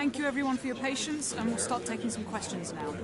Thank you everyone for your patience, and we'll start taking some questions now.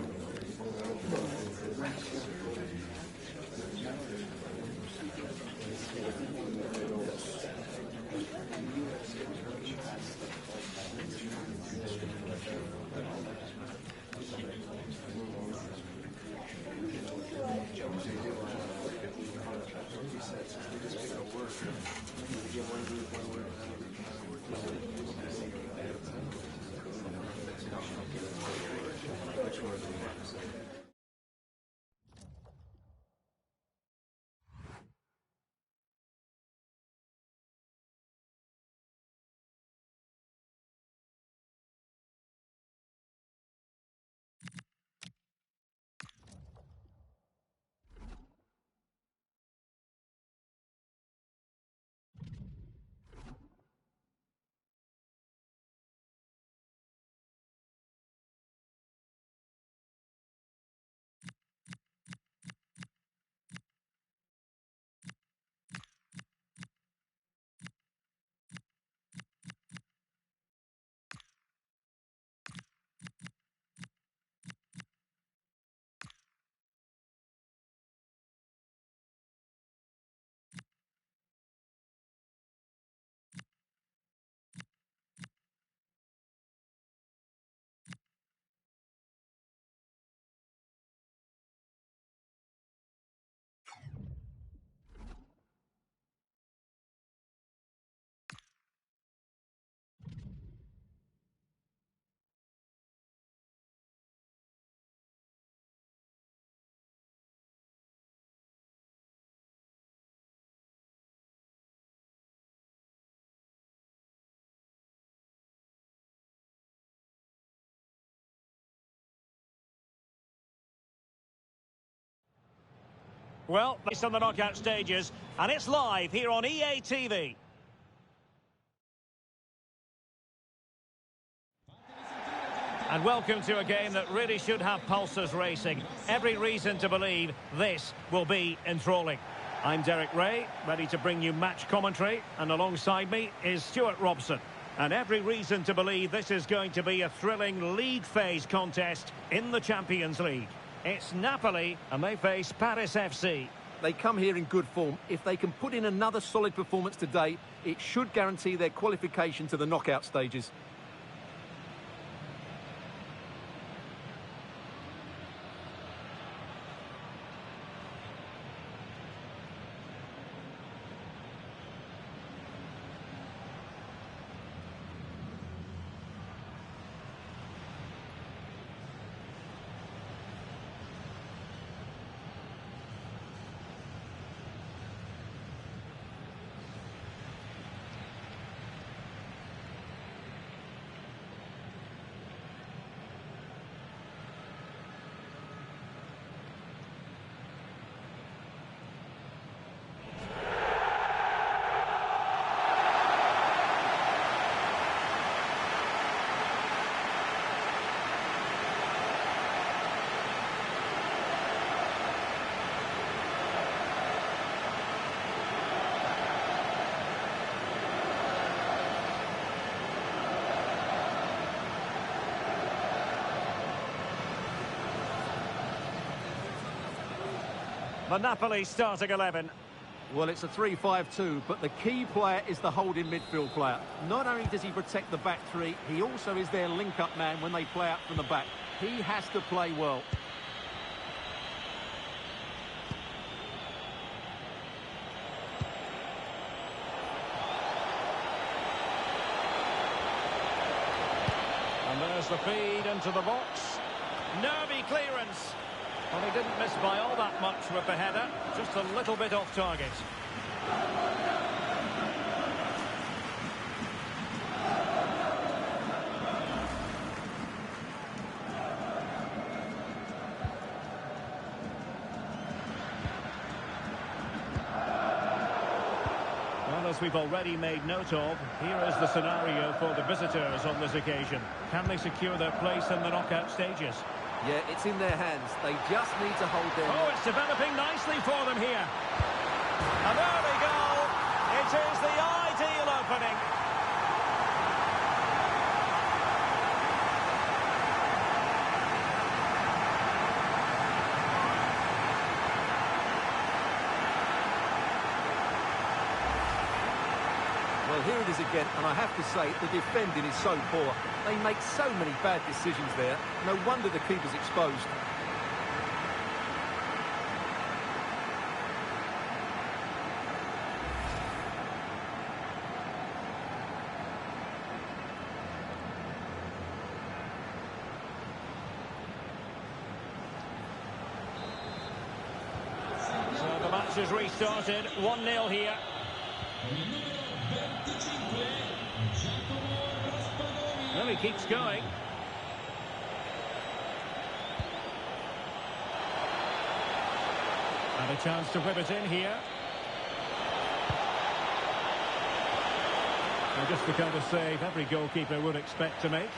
Well, it's on the knockout stages, and it's live here on EA TV. And welcome to a game that really should have pulses racing. Every reason to believe this will be enthralling. I'm Derek Ray, ready to bring you match commentary, and alongside me is Stuart Robson. And every reason to believe this is going to be a thrilling league phase contest in the Champions League. It's Napoli, and they face Paris FC. They come here in good form. If they can put in another solid performance today, it should guarantee their qualification to the knockout stages. The Napoli starting 11. Well, it's a 3-5-2, but the key player is the holding midfield player. Not only does he protect the back three, he also is their link-up man when they play out from the back. He has to play well. And there's the feed into the box. Nervy clearance. Well, he didn't miss by all that much with the header, just a little bit off target. Well, as we've already made note of, here is the scenario for the visitors on this occasion. Can they secure their place in the knockout stages? Yeah, it's in their hands. They just need to hold their... Oh, it's developing nicely for them here. And there we go. It is the ideal opening. Well, here it is again, and I have to say, the defending is so poor. They make so many bad decisions there. No wonder the keeper's exposed. So the match has restarted, 1-0 here. Well, he keeps going. And a chance to whip it in here. And just the kind of save every goalkeeper would expect to make.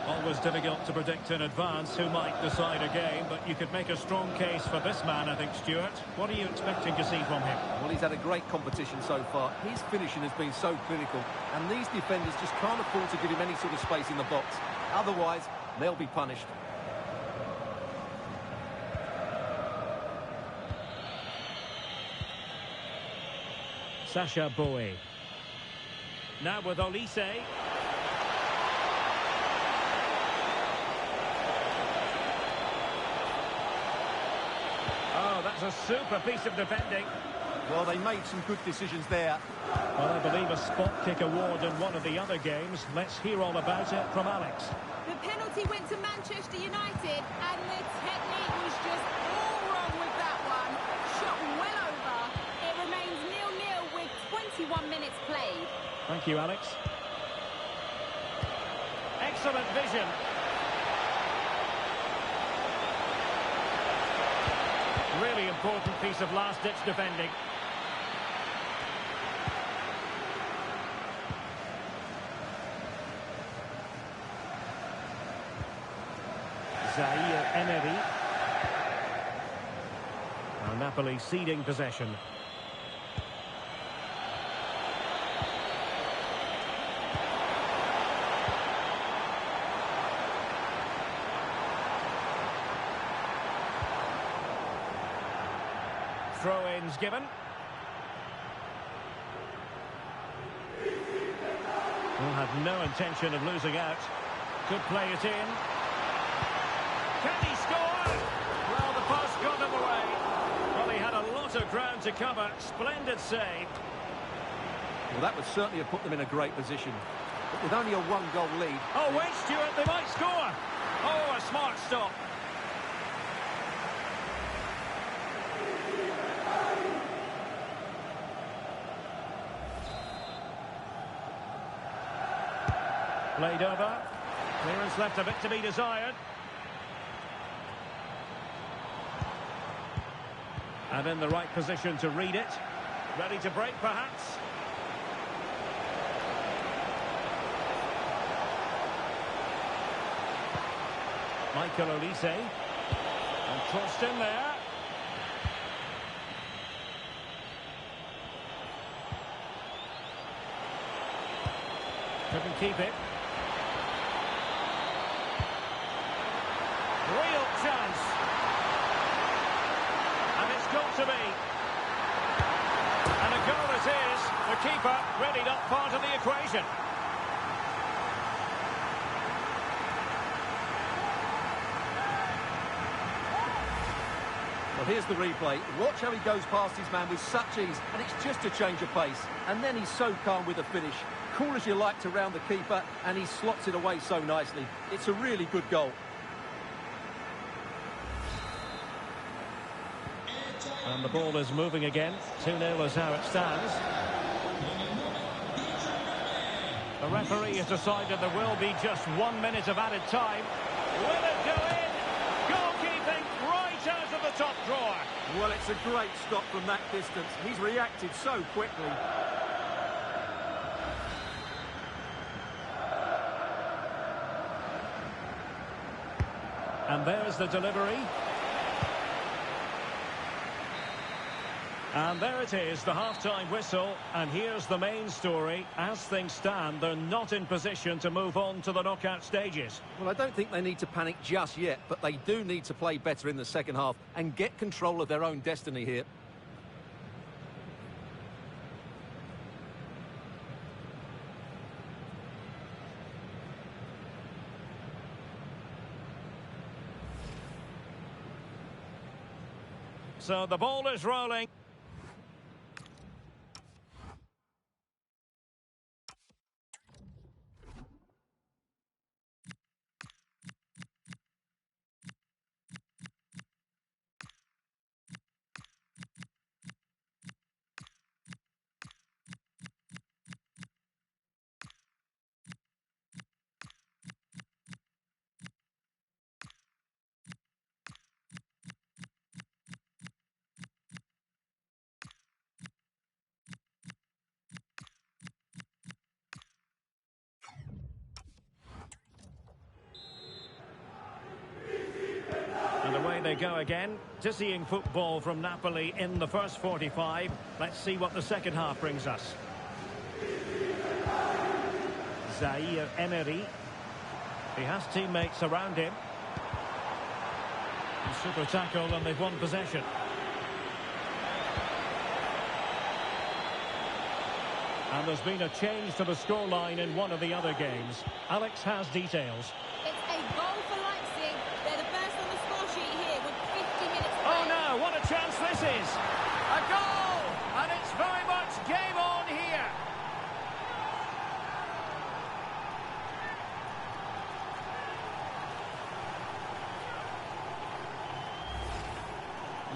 Always difficult to predict in advance who might decide a game, but you could make a strong case for this man, I think, Stuart. What are you expecting to see from him? Well, he's had a great competition so far. His finishing has been so clinical, and these defenders just can't afford to give him any sort of space in the box. Otherwise, they'll be punished. Sacha Boey. Now with Olise. Oh, that's a super piece of defending. Well, they made some good decisions there. Well, I believe a spot kick award in one of the other games. Let's hear all about it from Alex. The penalty went to Manchester United, and the technique was just all wrong with that one. Shot well over. It remains 0-0 with 21 minutes played. Thank you, Alex. Excellent vision. Really important piece of last-ditch defending. Zaire Emery. Now Napoli ceding possession. Throw-ins given. Will have no intention of losing out. Could play it in. Can he score? Well, the pass got him away. Well, he had a lot of ground to cover. Splendid save. Well, that would certainly have put them in a great position. But with only a one-goal lead... Oh, wait, Stuart, they might score. Oh, a smart stop. Played over. Clearance left a bit to be desired. And in the right position to read it. Ready to break, perhaps. Michael Olise. And crossed in there. Couldn't keep it. Real chance. And it's got to be. And a goal it is. The keeper really not part of the equation. Well, here's the replay. Watch how he goes past his man with such ease, and it's just a change of pace. And then he's so calm with the finish. Cool as you like to round the keeper, and he slots it away so nicely. It's a really good goal. And the ball is moving again. 2-0 is how it stands. The referee has decided there will be just 1 minute of added time. Will it go in? Goalkeeping right out of the top drawer. Well, it's a great stop from that distance. He's reacted so quickly. And there's the delivery. And there it is, the half-time whistle. And here's the main story. As things stand, they're not in position to move on to the knockout stages. Well, I don't think they need to panic just yet, but they do need to play better in the second half and get control of their own destiny here. So the ball is rolling. And away they go again. Dizzying football from Napoli in the first 45. Let's see what the second half brings us. Zaire Emery. He has teammates around him. Super tackle and they've won possession. And there's been a change to the scoreline in one of the other games. Alex has details. It's a goal for Leipzig. They're the first on the score sheet here with 50 minutes played. Oh no, what a chance this is! A goal! And it's very much game on here.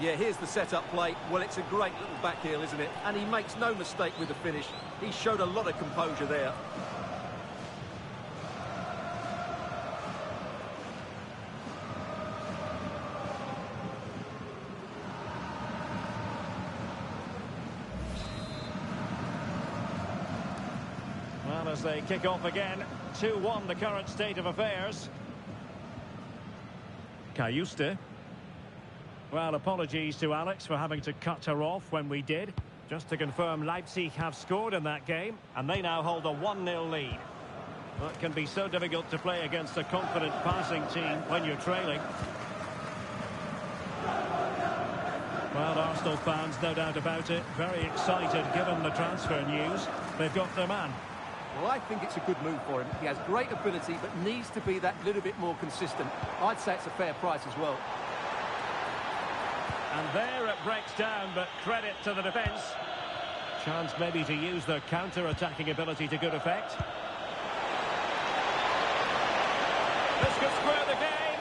Yeah, here's the set-up play. Well, it's a great little back heel, isn't it? And he makes no mistake with the finish. He showed a lot of composure there. Well, as they kick off again, 2-1 the current state of affairs. Cayuste. Well, apologies to Alex for having to cut her off when we did. Just to confirm, Leipzig have scored in that game, and they now hold a 1-0 lead. Well, it can be so difficult to play against a confident passing team when you're trailing. Well, Arsenal fans, no doubt about it, very excited given the transfer news. They've got their man. Well, I think it's a good move for him. He has great ability, but needs to be that little bit more consistent. I'd say it's a fair price as well. And there it breaks down, but credit to the defence. Chance maybe to use their counter-attacking ability to good effect. This could square the game.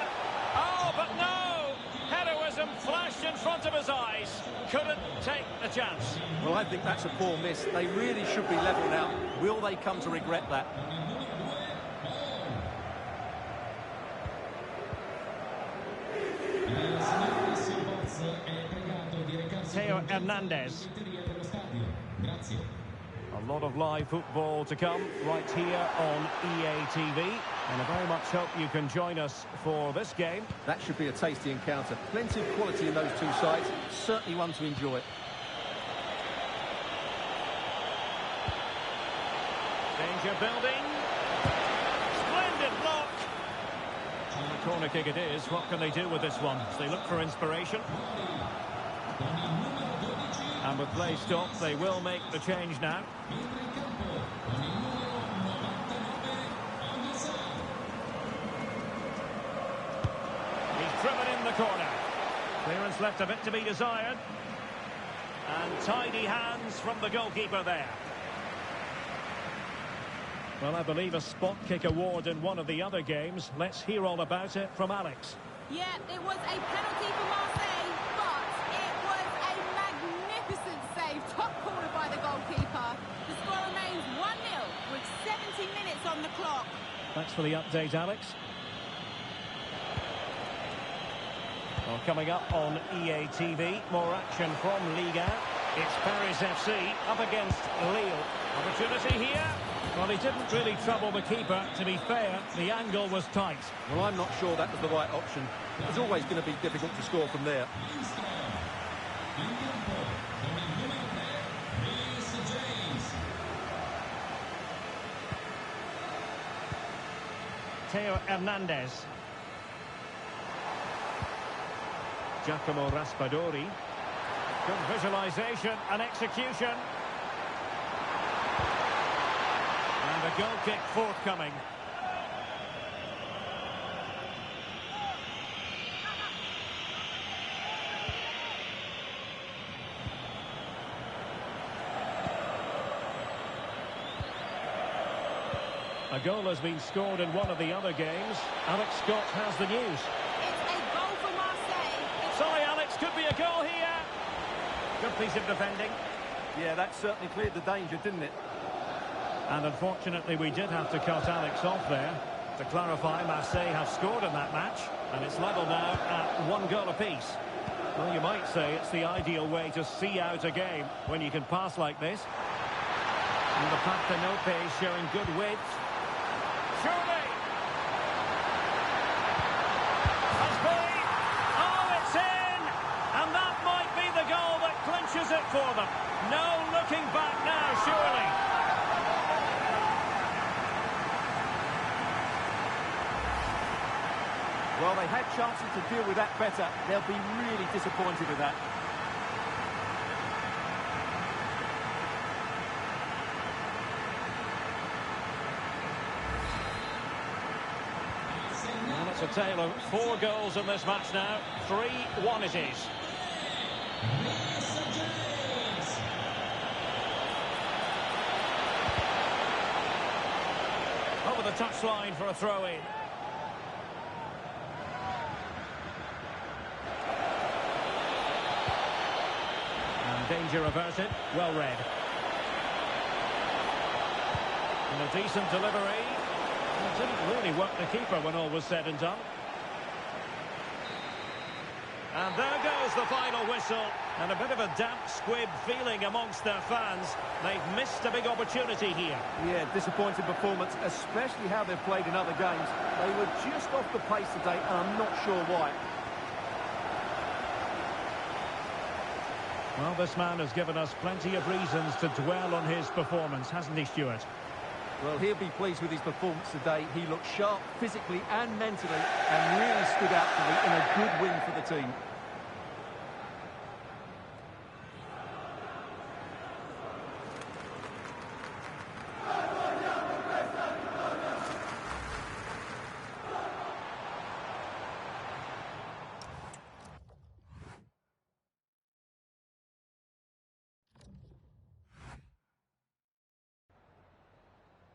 Oh, but no! Heroism flashed in front of his eyes. Couldn't take the chance. Well, I think that's a poor miss. They really should be level now. Will they come to regret that? Theo Hernandez. A lot of live football to come right here on EA TV. And I very much hope you can join us for this game. That should be a tasty encounter. Plenty of quality in those two sides. Certainly one to enjoy. Danger building. Splendid block. And the corner kick it is. What can they do with this one? They look for inspiration. And with play stopped, they will make the change now. He's driven in the corner. Clearance left a bit to be desired. And tidy hands from the goalkeeper there. Well, I believe a spot kick award in one of the other games. Let's hear all about it from Alex. Yeah, it was a penalty for Marseille, but it was a magnificent save. Top corner by the goalkeeper. The score remains 1-0 with 70 minutes on the clock. Thanks for the update, Alex. Well, coming up on EA TV, more action from Liga. It's Paris FC up against Lille. Opportunity here. Well, he didn't really trouble the keeper. To be fair, the angle was tight. Well, I'm not sure that was the right option. It was always going to be difficult to score from there. Theo Hernandez. Giacomo Raspadori. Good visualisation and execution. And a goal kick forthcoming. A goal has been scored in one of the other games. Alex Scott has the news. It's a goal for Marseille. Sorry, Alex, could be a goal here. Good piece of defending. Yeah, that certainly cleared the danger, didn't it? And unfortunately, we did have to cut Alex off there. To clarify, Marseille have scored in that match, and it's level now at 1 goal apiece. Well, you might say it's the ideal way to see out a game when you can pass like this. And the Parthenope showing good width. Surely! Has been! Oh, it's in! And that might be the goal that clinches it for them. No looking back now, surely. Well, they had chances to deal with that better. They'll be really disappointed with that. And it's a tale of 4 goals in this match now. 3-1 it is. Over the touchline for a throw-in. Danger averted, well read. And a decent delivery. It didn't really work the keeper when all was said and done. And there goes the final whistle. And a bit of a damp squib feeling amongst their fans. They've missed a big opportunity here. Yeah, disappointing performance, especially how they've played in other games. They were just off the pace today, and I'm not sure why. Well, this man has given us plenty of reasons to dwell on his performance, hasn't he, Stuart? Well, he'll be pleased with his performance today. He looked sharp physically and mentally and really stood out for me in a good win for the team.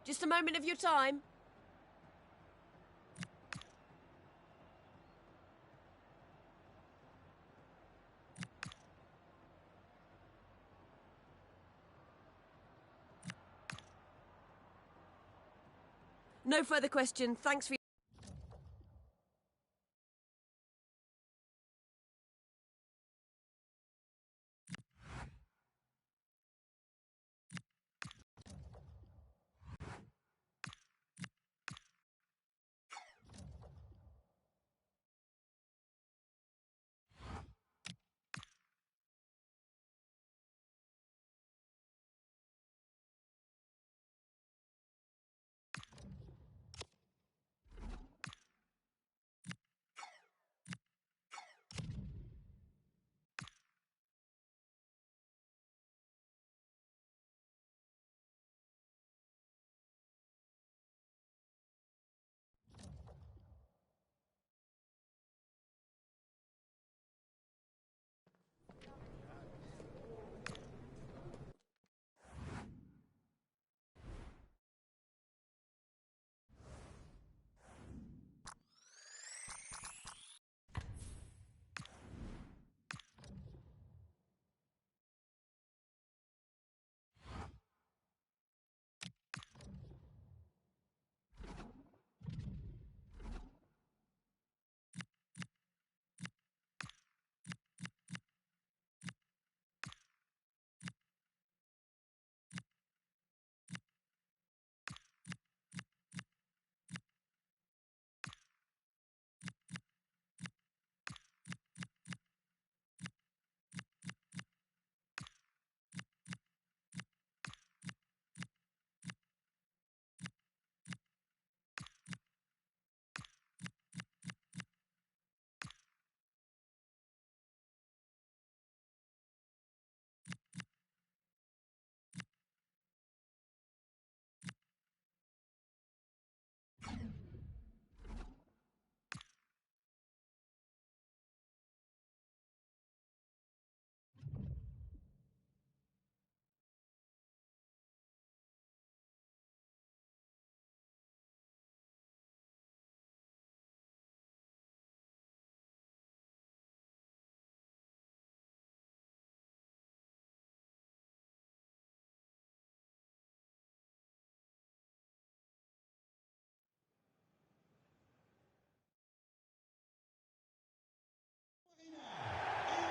Just a moment of your time. No further question. Thanks for your...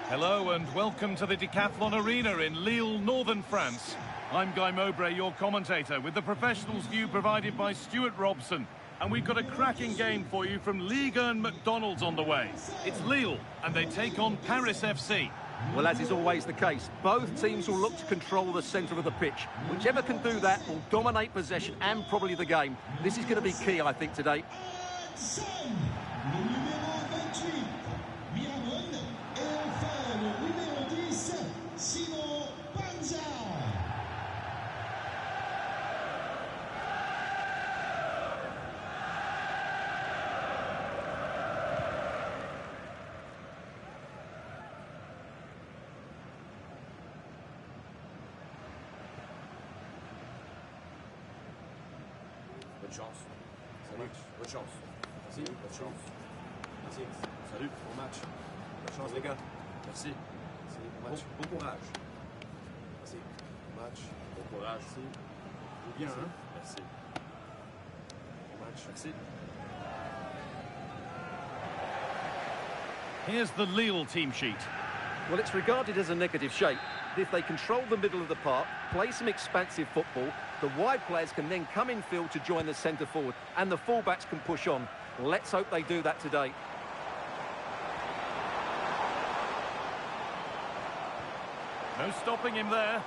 Hello and welcome to the Decathlon Arena in Lille, northern France. I'm Guy Mowbray, your commentator, with the professionals' view provided by Stuart Robson. And we've got a cracking game for you from Ligue 1 McDonald's on the way. It's Lille, and they take on Paris FC. Well, as is always the case, both teams will look to control the centre of the pitch. Whichever can do that will dominate possession and probably the game. This is going to be key, I think, today. Bonne chance. Salut. Bonne chance. Merci. Bonne chance. Merci. Salut. Bon match. Bonne chance les gars. Merci. Merci. Bon match. Bon courage. Merci. Bon match. Bon courage. Merci. Tout bien, hein? Merci. Bon match. Merci. Here's the Lille team sheet. Well, it's regarded as a negative shape. If they control the middle of the park, play some expansive football, the wide players can then come in field to join the centre forward, and the fullbacks can push on. Let's hope they do that today. No stopping him there.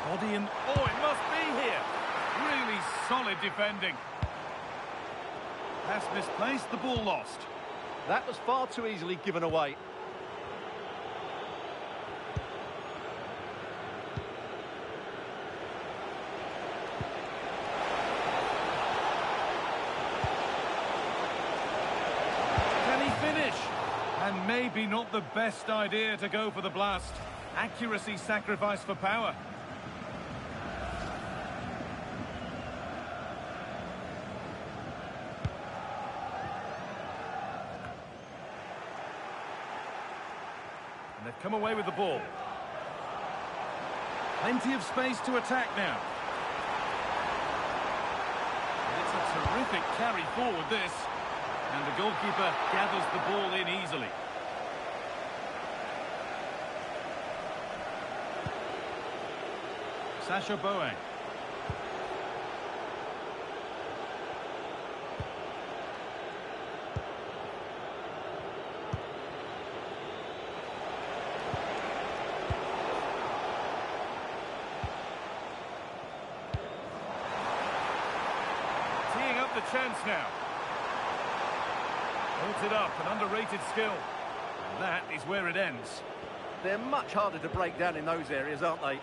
Body and... Oh, it must be here. Really solid defending. Pass misplaced, the ball lost. That was far too easily given away. And maybe not the best idea to go for the blast. Accuracy sacrificed for power. And they've come away with the ball. Plenty of space to attack now. And it's a terrific carry forward, this. And the goalkeeper gathers the ball in easily. Sacha Boey. Teeing up the chance now. Holds it up, an underrated skill. And that is where it ends. They're much harder to break down in those areas, aren't they?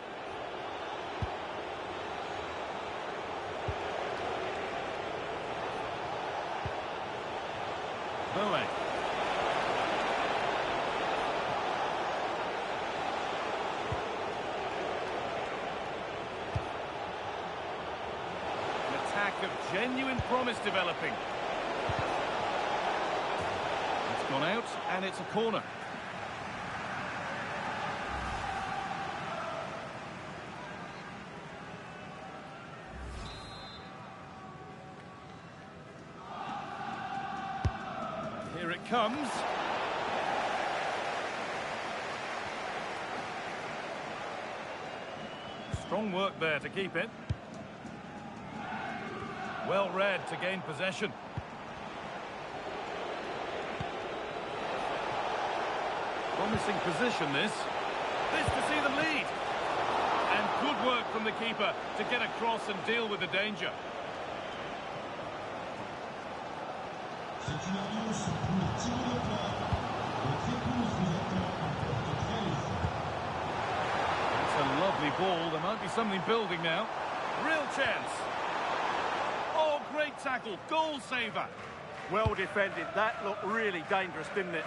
Boey. An attack of genuine promise developing. Gone out, and it's a corner. Here it comes. Strong work there to keep it. Well read to gain possession. Promising position, this. This to see them lead. And good work from the keeper to get across and deal with the danger. That's a lovely ball. There might be something building now. Real chance. Oh, great tackle. Goal saver. Well defended. That looked really dangerous, didn't it?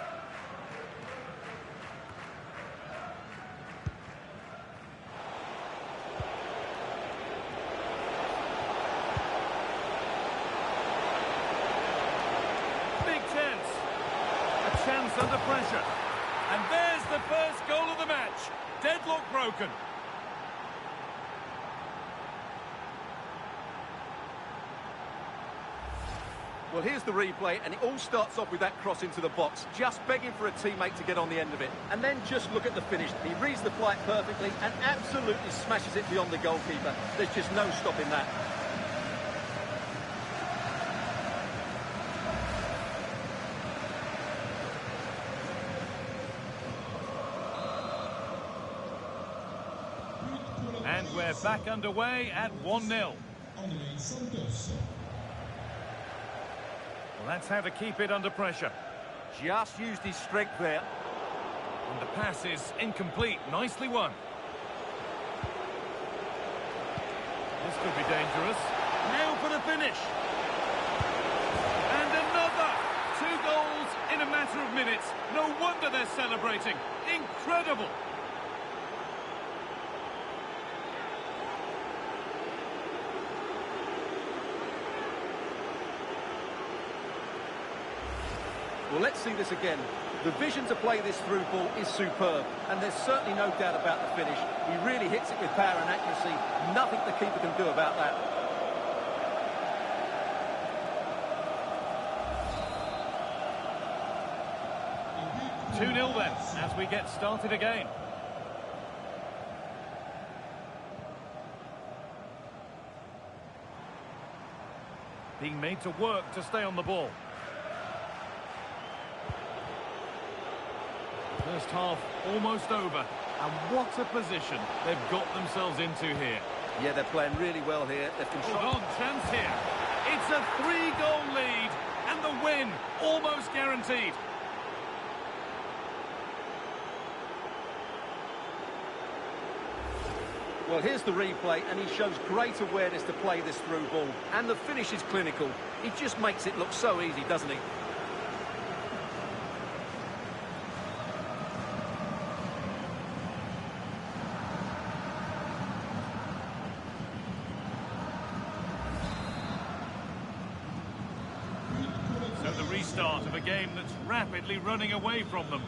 Chance under pressure. And there's the first goal of the match. Deadlock broken. Well, here's the replay, and it all starts off with that cross into the box, just begging for a teammate to get on the end of it. And then just look at the finish. He reads the flight perfectly and absolutely smashes it beyond the goalkeeper. There's just no stopping that. And we're back underway at 1-0. Well, that's how to keep it under pressure. Just used his strength there. And the pass is incomplete. Nicely won. This could be dangerous. Now for the finish. And another! 2 goals in a matter of minutes. No wonder they're celebrating. Incredible! Well, let's see this again. The vision to play this through ball is superb, and there's certainly no doubt about the finish. He really hits it with power and accuracy. Nothing the keeper can do about that. Two-nil then, as we get started again. Being made to work to stay on the ball. First half almost over, and what a position they've got themselves into here. Yeah, they're playing really well here. They've Hold on, chance here. It's a 3-goal lead, and the win almost guaranteed. Well, here's the replay, and he shows great awareness to play this through ball. And the finish is clinical. He just makes it look so easy, doesn't he? So the restart of a game that's rapidly running away from them.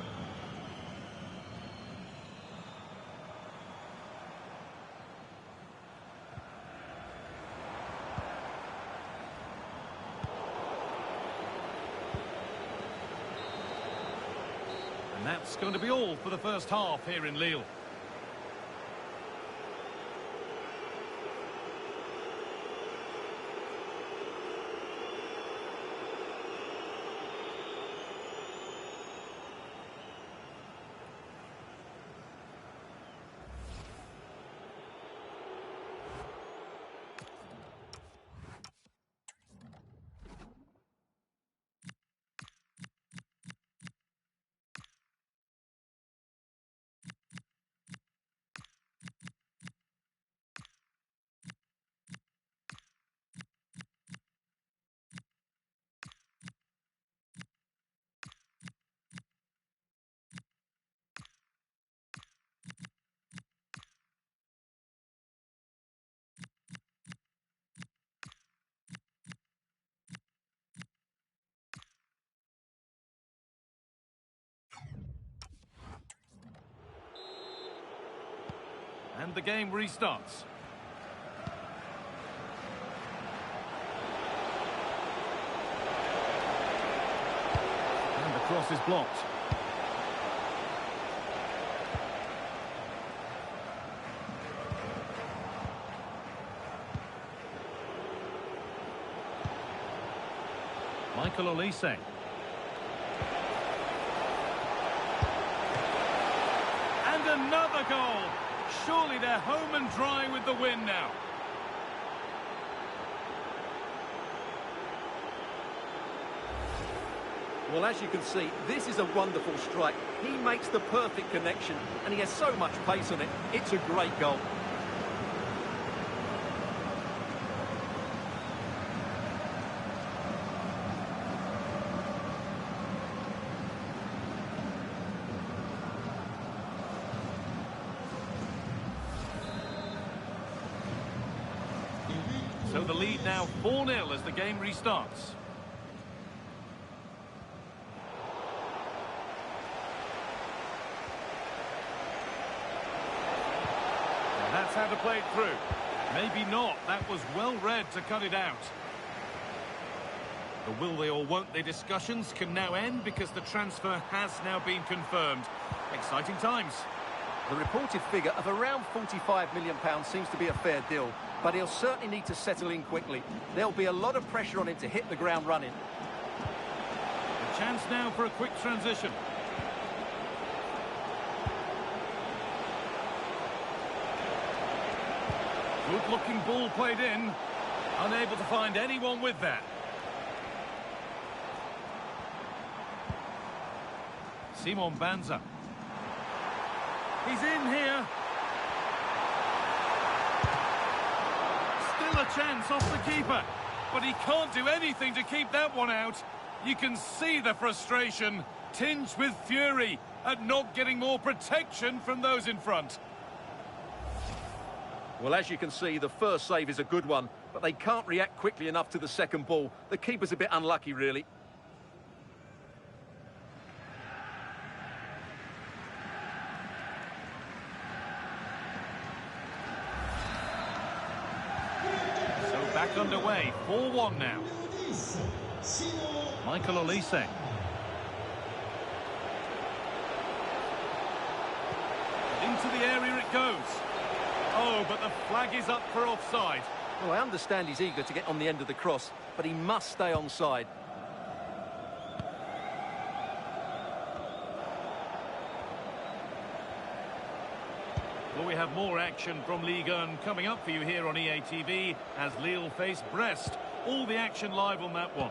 And that's going to be all for the first half here in Lille. And the game restarts. And the cross is blocked. Michael Olise. And another goal. Surely they're home and dry with the win now. Well, as you can see, this is a wonderful strike. He makes the perfect connection, and he has so much pace on it. It's a great goal. So the lead now 4-0 as the game restarts. And that's how to play it through. Maybe not. That was well read to cut it out. The will they or won't they discussions can now end because the transfer has now been confirmed. Exciting times. The reported figure of around £45 million seems to be a fair deal, but he'll certainly need to settle in quickly. There'll be a lot of pressure on him to hit the ground running. A chance now for a quick transition. Good-looking ball played in. Unable to find anyone with that. Simon Banza. He's in here. Still a chance off the keeper, but he can't do anything to keep that one out. You can see the frustration, tinged with fury at not getting more protection from those in front. Well, as you can see, the first save is a good one, but they can't react quickly enough to the second ball. The keeper's a bit unlucky, really. Back underway, 4-1 now. Michael Olise. Into the area it goes. Oh, but the flag is up for offside. Well, I understand he's eager to get on the end of the cross, but he must stay onside. Well, we have more action from Ligue 1 coming up for you here on EA TV as Lille face Brest. All the action live on that one.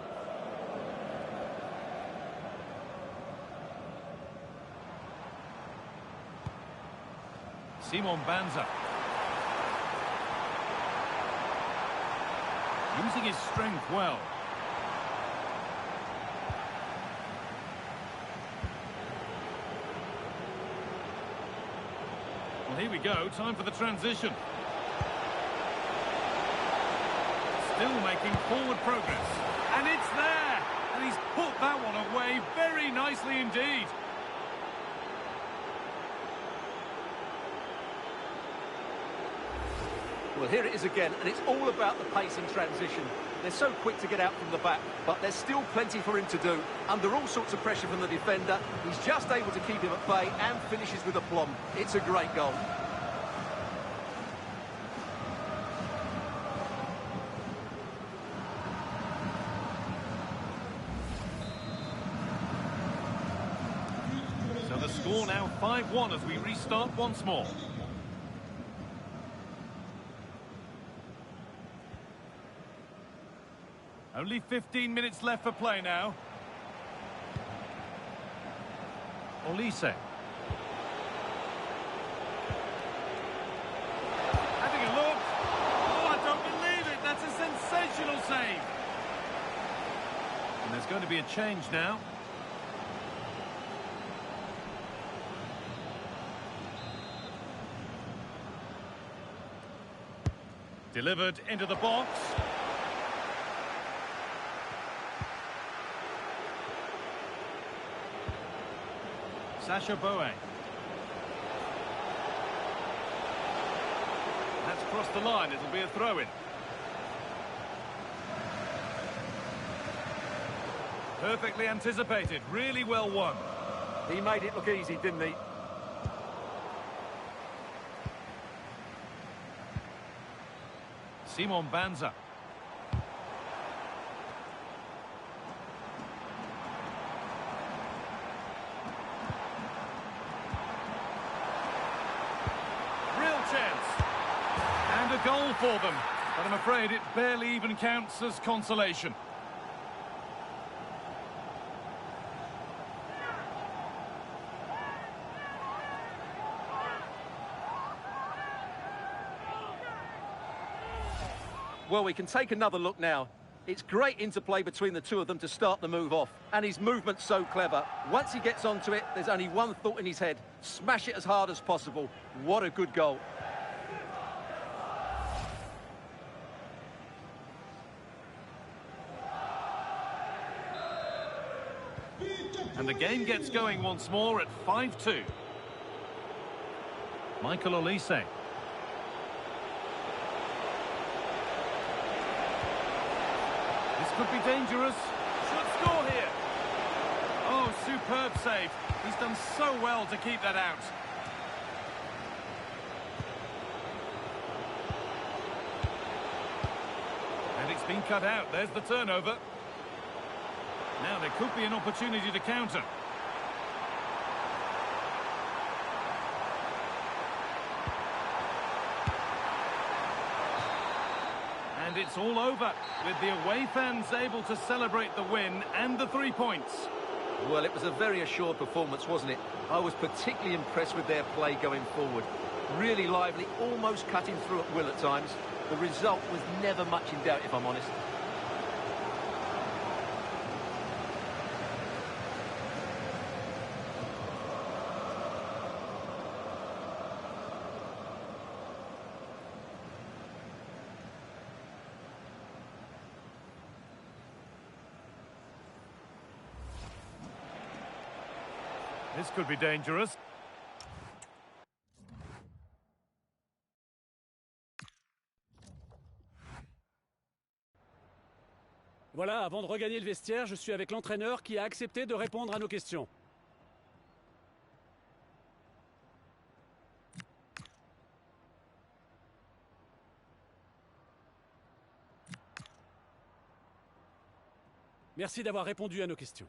Simon Banza. Using his strength well. Well, here we go, time for the transition. Still making forward progress. And it's there! And he's put that one away very nicely indeed. Well, here it is again, and it's all about the pace and transition. They're so quick to get out from the back, but there's still plenty for him to do. Under all sorts of pressure from the defender, he's just able to keep him at bay and finishes with aplomb. It's a great goal. So the score now 5-1 as we restart once more. Only 15 minutes left for play now. Olise. Having a look. Oh, I don't believe it. That's a sensational save. And there's going to be a change now. Delivered into the box. Sacha Boe. That's crossed the line. It'll be a throw-in. Perfectly anticipated. Really well won. He made it look easy, didn't he? Simon Banza. And a goal for them, but I'm afraid it barely even counts as consolation. Well, we can take another look now. It's great interplay between the two of them to start the move off. And his movement's so clever. Once he gets onto it, there's only one thought in his head. Smash it as hard as possible. What a good goal. And the game gets going once more at 5-2. Michael Olise. This could be dangerous. Should score here. Oh, superb save. He's done so well to keep that out. And it's been cut out. There's the turnover. Now there could be an opportunity to counter. And it's all over, with the away fans able to celebrate the win and the 3 points. Well, it was a very assured performance, wasn't it? I was particularly impressed with their play going forward. Really lively, almost cutting through at will at times. The result was never much in doubt, if I'm honest. This could be dangerous. Voilà, avant de regagner le vestiaire, je suis avec l'entraîneur qui a accepté de répondre à nos questions. Merci d'avoir répondu à nos questions.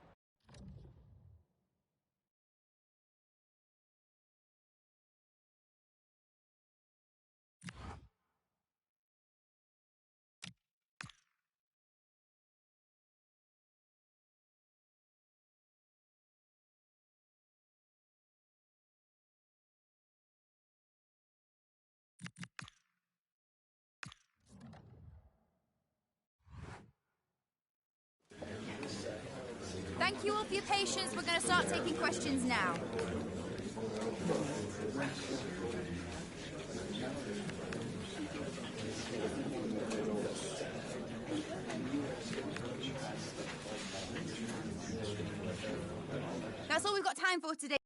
Thank you all for your patience. We're going to start taking questions now. That's all we've got time for today.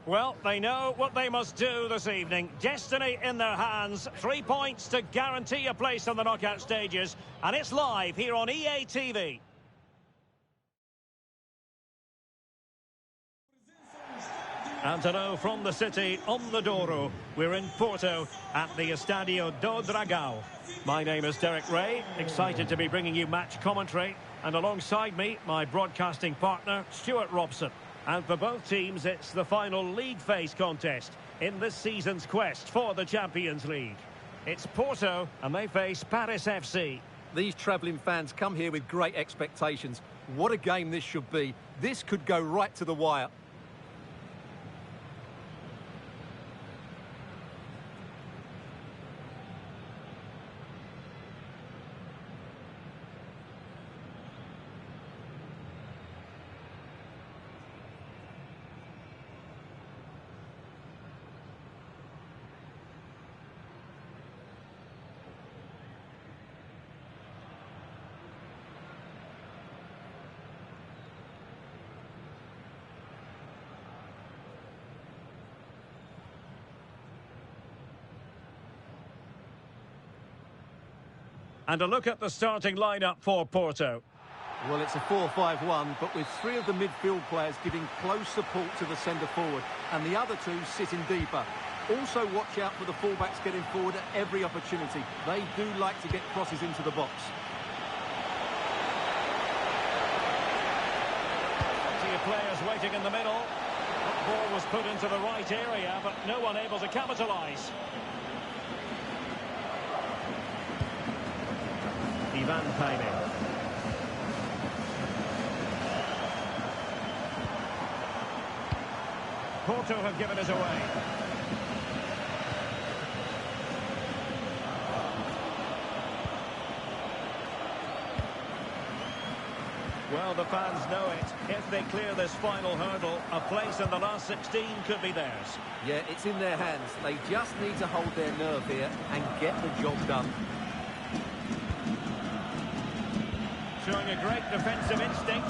Well, they know what they must do this evening. Destiny in their hands. 3 points to guarantee a place on the knockout stages. And it's live here on EA TV. And hello from the city on the Douro. We're in Porto at the Estadio do Dragão. My name is Derek Ray, excited to be bringing you match commentary. And alongside me, my broadcasting partner, Stuart Robson. And for both teams, it's the final league phase contest in this season's quest for the Champions League. It's Porto, and they face Paris FC. These travelling fans come here with great expectations. What a game this should be. This could go right to the wire. And a look at the starting lineup for Porto. Well, it's a 4-5-1, but with three of the midfield players giving close support to the centre forward, and the other two sitting deeper. Also watch out for the fullbacks getting forward at every opportunity. They do like to get crosses into the box. Plenty of players waiting in the middle. That ball was put into the right area, but no one able to capitalise. Ivan Paine. Porto have given us away. Well, the fans know it. If they clear this final hurdle, a place in the last 16 could be theirs. Yeah, it's in their hands. They just need to hold their nerve here and get the job done. Showing a great defensive instinct.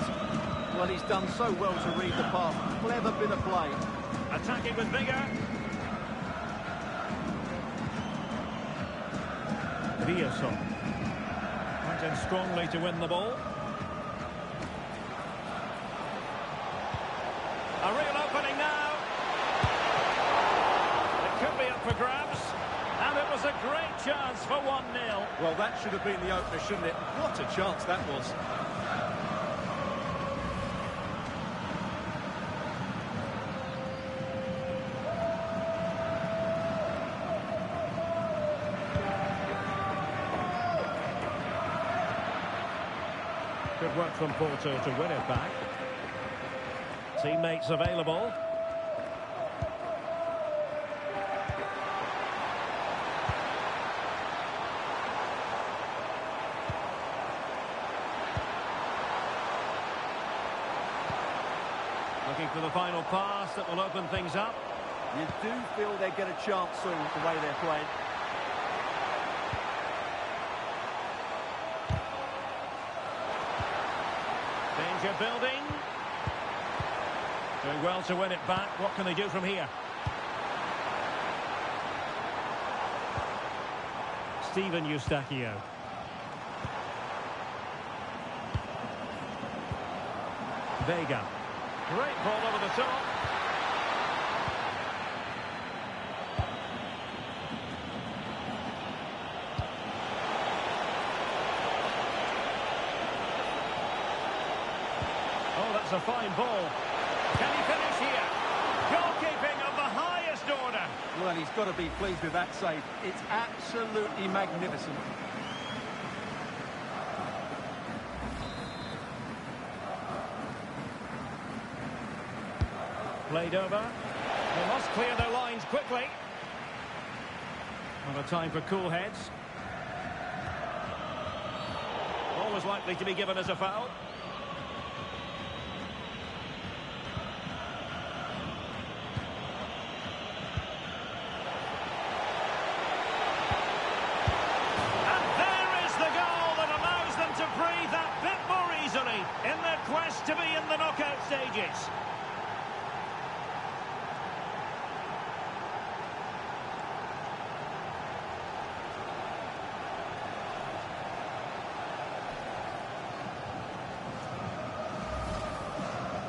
Well, he's done so well to read the pass. Clever bit of play. Attacking with vigour. Riasson. Went in strongly to win the ball. A real opening now. It could be up for grabs. And it was a great chance for 1-0. Well, that should have been the opener, shouldn't it? What a chance that was. Good work from Porto to win it back. Teammates available. Looking for the final pass that will open things up. You do feel they get a chance soon the way they're playing. Danger building. Doing well to win it back. What can they do from here? Steven Eustachio. Vega. Great ball over the top. Oh, that's a fine ball. Can he finish here? Goalkeeping of the highest order. Well, he's got to be pleased with that save. It's absolutely magnificent. Played over. They must clear their lines quickly. Not a time for cool heads. Always likely to be given as a foul. And there is the goal that allows them to breathe that bit more easily in their quest to be in the knockout stages.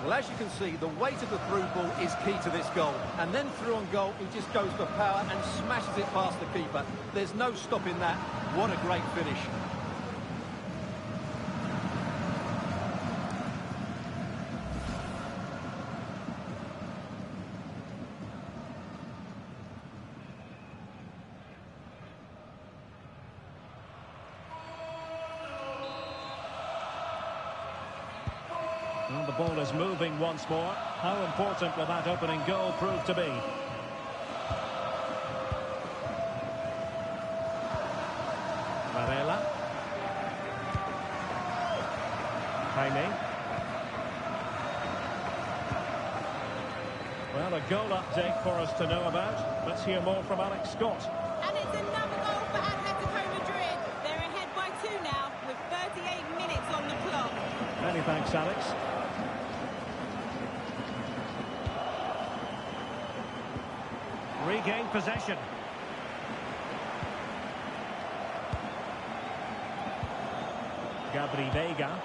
Well, as you can see, the weight of the through ball is key to this goal. And then through on goal, he just goes for power and smashes it past the keeper. There's no stopping that. What a great finish. Well, the ball is moving once more. How important will that opening goal prove to be? Varela. Jaime. Well, a goal update for us to know about. Let's hear more from Alex Scott. And it's another goal for Atletico Madrid. They're ahead by 2 now with 38 minutes on the clock. Many thanks, Alex. Regain possession. Vega.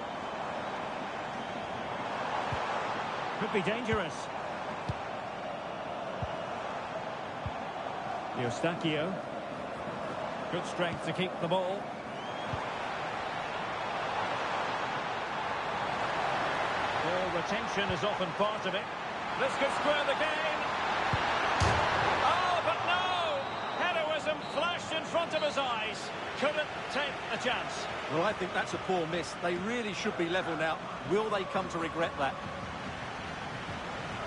Could be dangerous. Eustachio. Good strength to keep the ball. Ball retention is often part of it. This could square the game. Oh, but no! Heroism flashed in front of his eyes. Couldn't take a chance. Well, I think that's a poor miss. They really should be level now. Will they come to regret that?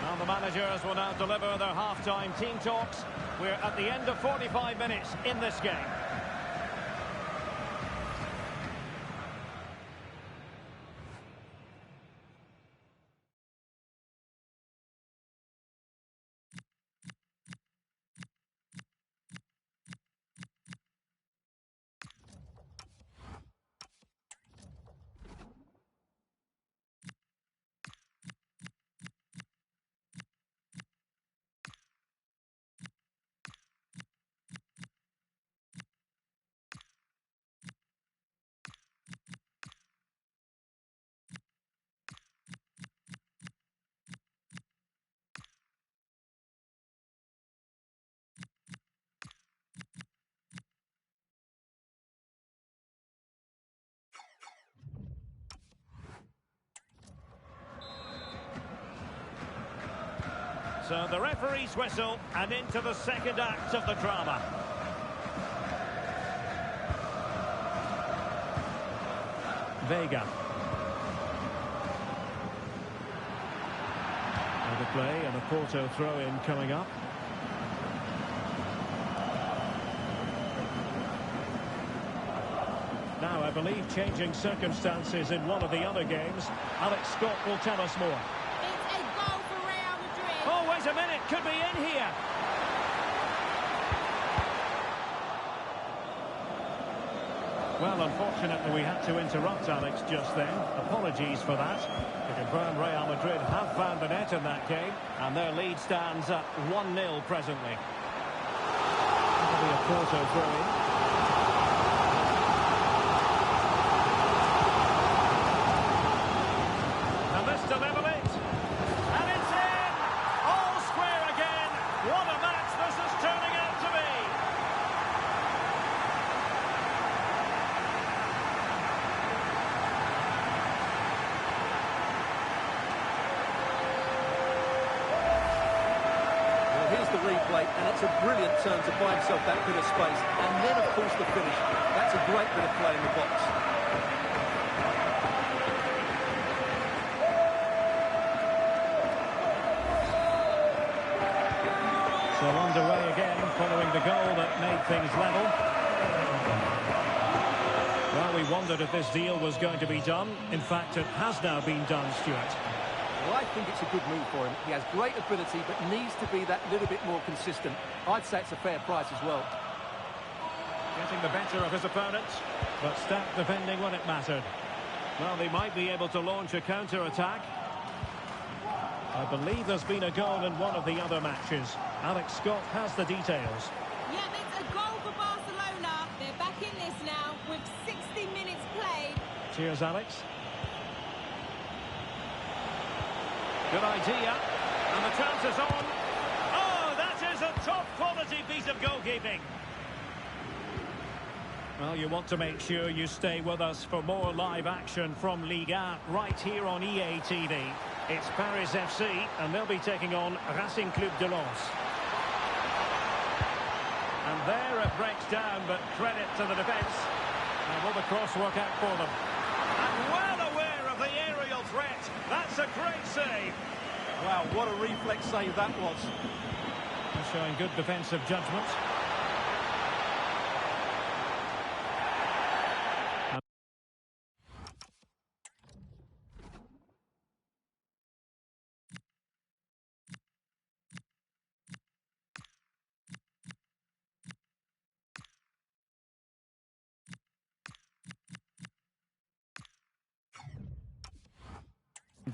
Now the managers will now deliver their half-time team talks. We're at the end of 45 minutes in this game. So the referee's whistle, and into the second act of the drama. Vega. Another play and a Porto throw-in coming up. Now, I believe changing circumstances in one of the other games. Alex Scott will tell us more. It's a goal for Real Madrid. Oh, wait a minute, could be in here. Well, unfortunately, we had to interrupt Alex just then. Apologies for that. To confirm, Real Madrid have found the net in that game, and their lead stands at 1-0 presently. That'll be a Porto throw-in. To level it, and it's in! All square again. What a match this is turning out to be. Well, here's the replay, and it's a brilliant turn to buy himself that bit of space, and then of course the finish. That's a great bit of play in the box. So underway again, following the goal that made things level. Well, we wondered if this deal was going to be done. In fact, it has now been done, Stuart. Well, I think it's a good move for him. He has great ability, but needs to be that little bit more consistent. I'd say it's a fair price as well. Getting the better of his opponents, but stat defending when it mattered. Well, they might be able to launch a counter-attack. I believe there's been a goal in one of the other matches. Alex Scott has the details. Yeah, it's a goal for Barcelona. They're back in this now with 60 minutes played. Cheers, Alex. Good idea. And the chance is on. Oh, that is a top-quality piece of goalkeeping. Well, you want to make sure you stay with us for more live action from Liga right here on EA TV. It's Paris FC, and they'll be taking on Racing Club de Lens. And there it breaks down, but credit to the defence. And will the cross work out for them? And well aware of the aerial threat. That's a great save. Wow, what a reflex save that was. Showing good defensive judgment.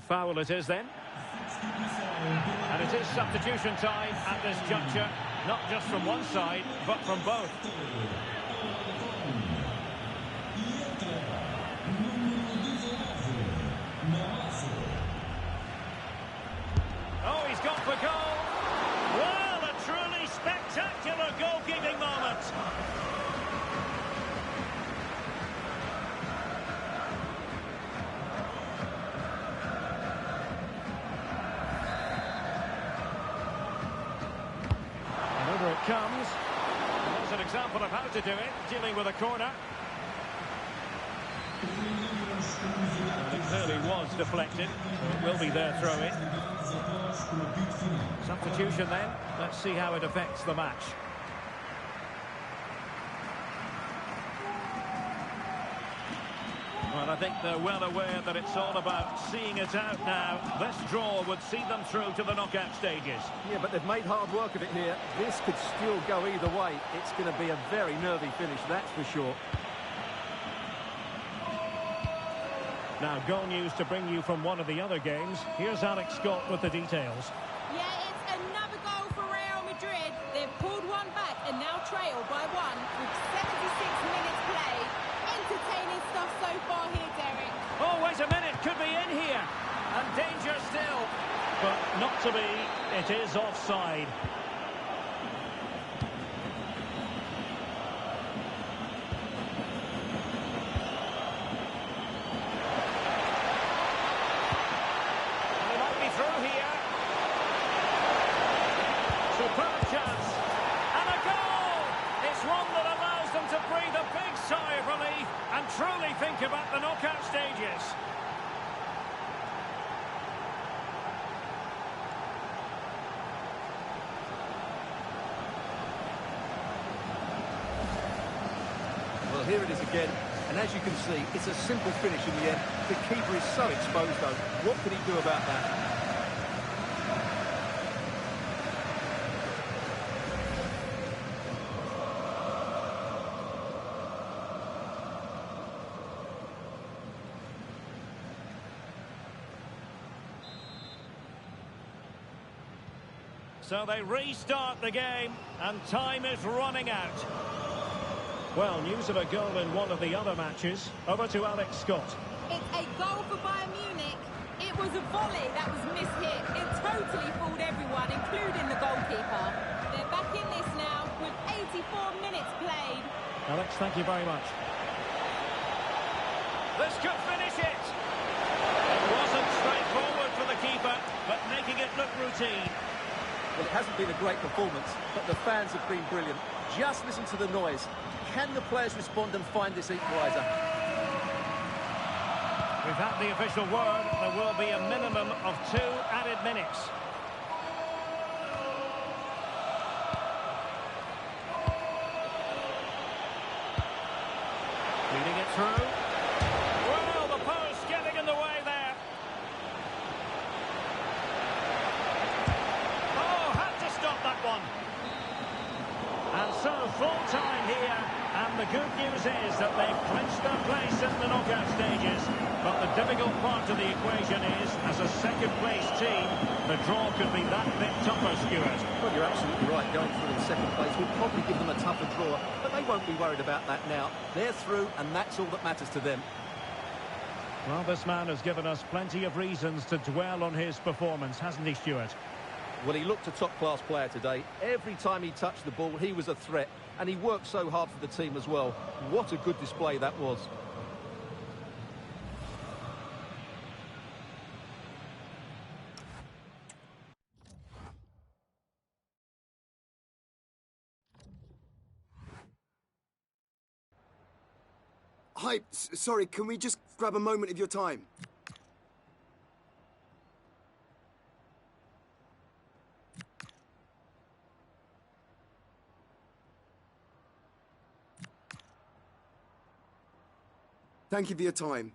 Foul it is then. And it is substitution time at this juncture, not just from one side, but from both. how to do it, dealing with a corner. And it clearly was deflected, so it will be their throw-in. Substitution then. Let's see how it affects the match. Well, I think they're well aware that it's all about seeing it out now. This draw would see them through to the knockout stages. Yeah, but they've made hard work of it here. This could still go either way. It's going to be a very nervy finish, that's for sure. Now, goal news to bring you from one of the other games. Here's Alex Scott with the details. Yeah, it's another goal for Real Madrid. They've pulled one back and now trail by one with 76 minutes played. Entertaining stuff so far here, Derek. Oh, wait a minute, could be in here. And danger still. But not to be, it is offside. And they might be through here. Superb chance. And a goal! It's one that allows them to breathe a big sigh of relief and truly think about the knockout stages. Well, here it is again, and as you can see, it's a simple finish in the end. The keeper is so exposed, though. What can he do about that? So they restart the game, and time is running out. Well, news of a goal in one of the other matches. Over to Alex Scott. It's a goal for Bayern Munich. It was a volley that was mishit. It totally fooled everyone, including the goalkeeper. They're back in this now with 84 minutes played. Alex, thank you very much. This could finish it. It wasn't straightforward for the keeper, but making it look routine. Well, it hasn't been a great performance, but the fans have been brilliant. Just listen to the noise. Can the players respond and find this equaliser? We've had the official word. There will be a minimum of 2 added minutes. Leading it through. Well, the post getting in the way there. Oh, had to stop that one. And so, full time here. And the good news is that they've clinched their place in the knockout stages. But the difficult part of the equation is, as a second-place team, the draw could be that bit tougher, Stuart. Well, you're absolutely right. Going through in second place will probably give them a tougher draw, but they won't be worried about that now. They're through, and that's all that matters to them. Well, this man has given us plenty of reasons to dwell on his performance, hasn't he, Stuart? Well, he looked a top-class player today. Every time he touched the ball, he was a threat, and he worked so hard for the team as well. What a good display that was. Hi, sorry, can we just grab a moment of your time? Thank you for your time.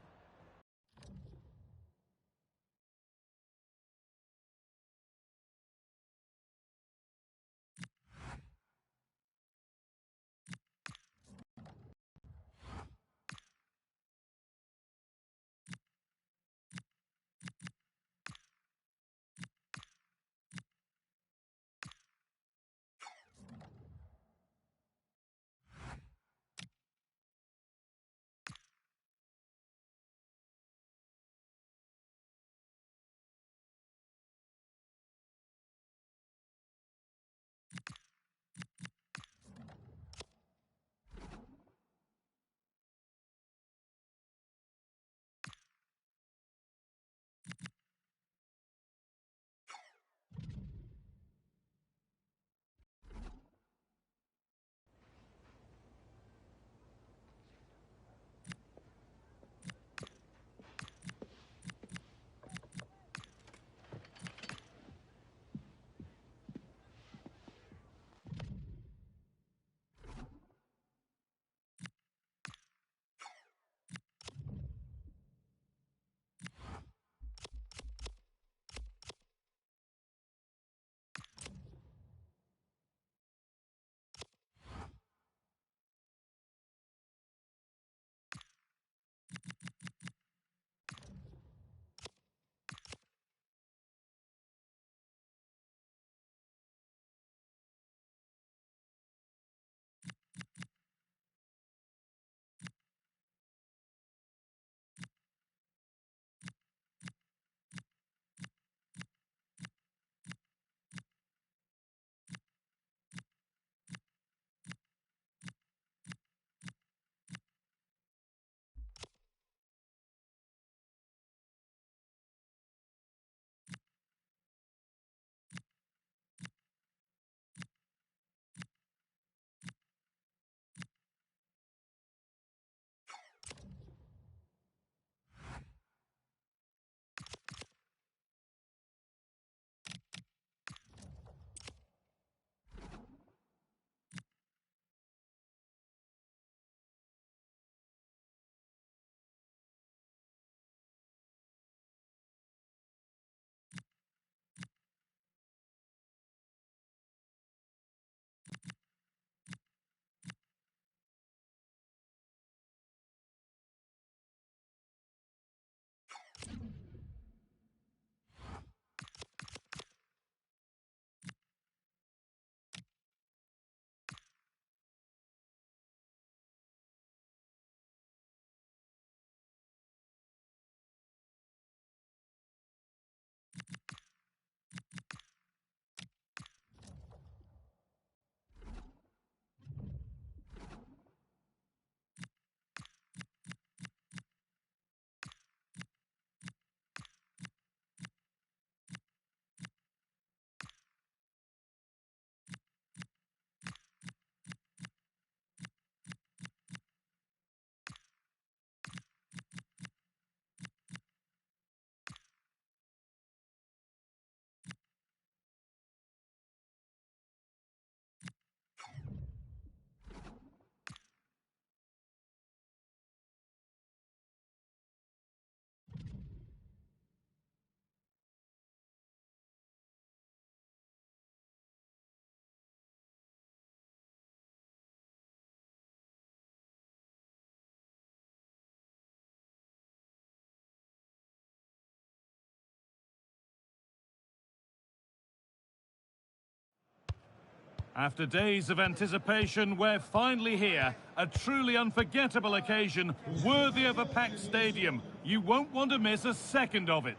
After days of anticipation, we're finally here. A truly unforgettable occasion, worthy of a packed stadium. You won't want to miss a second of it.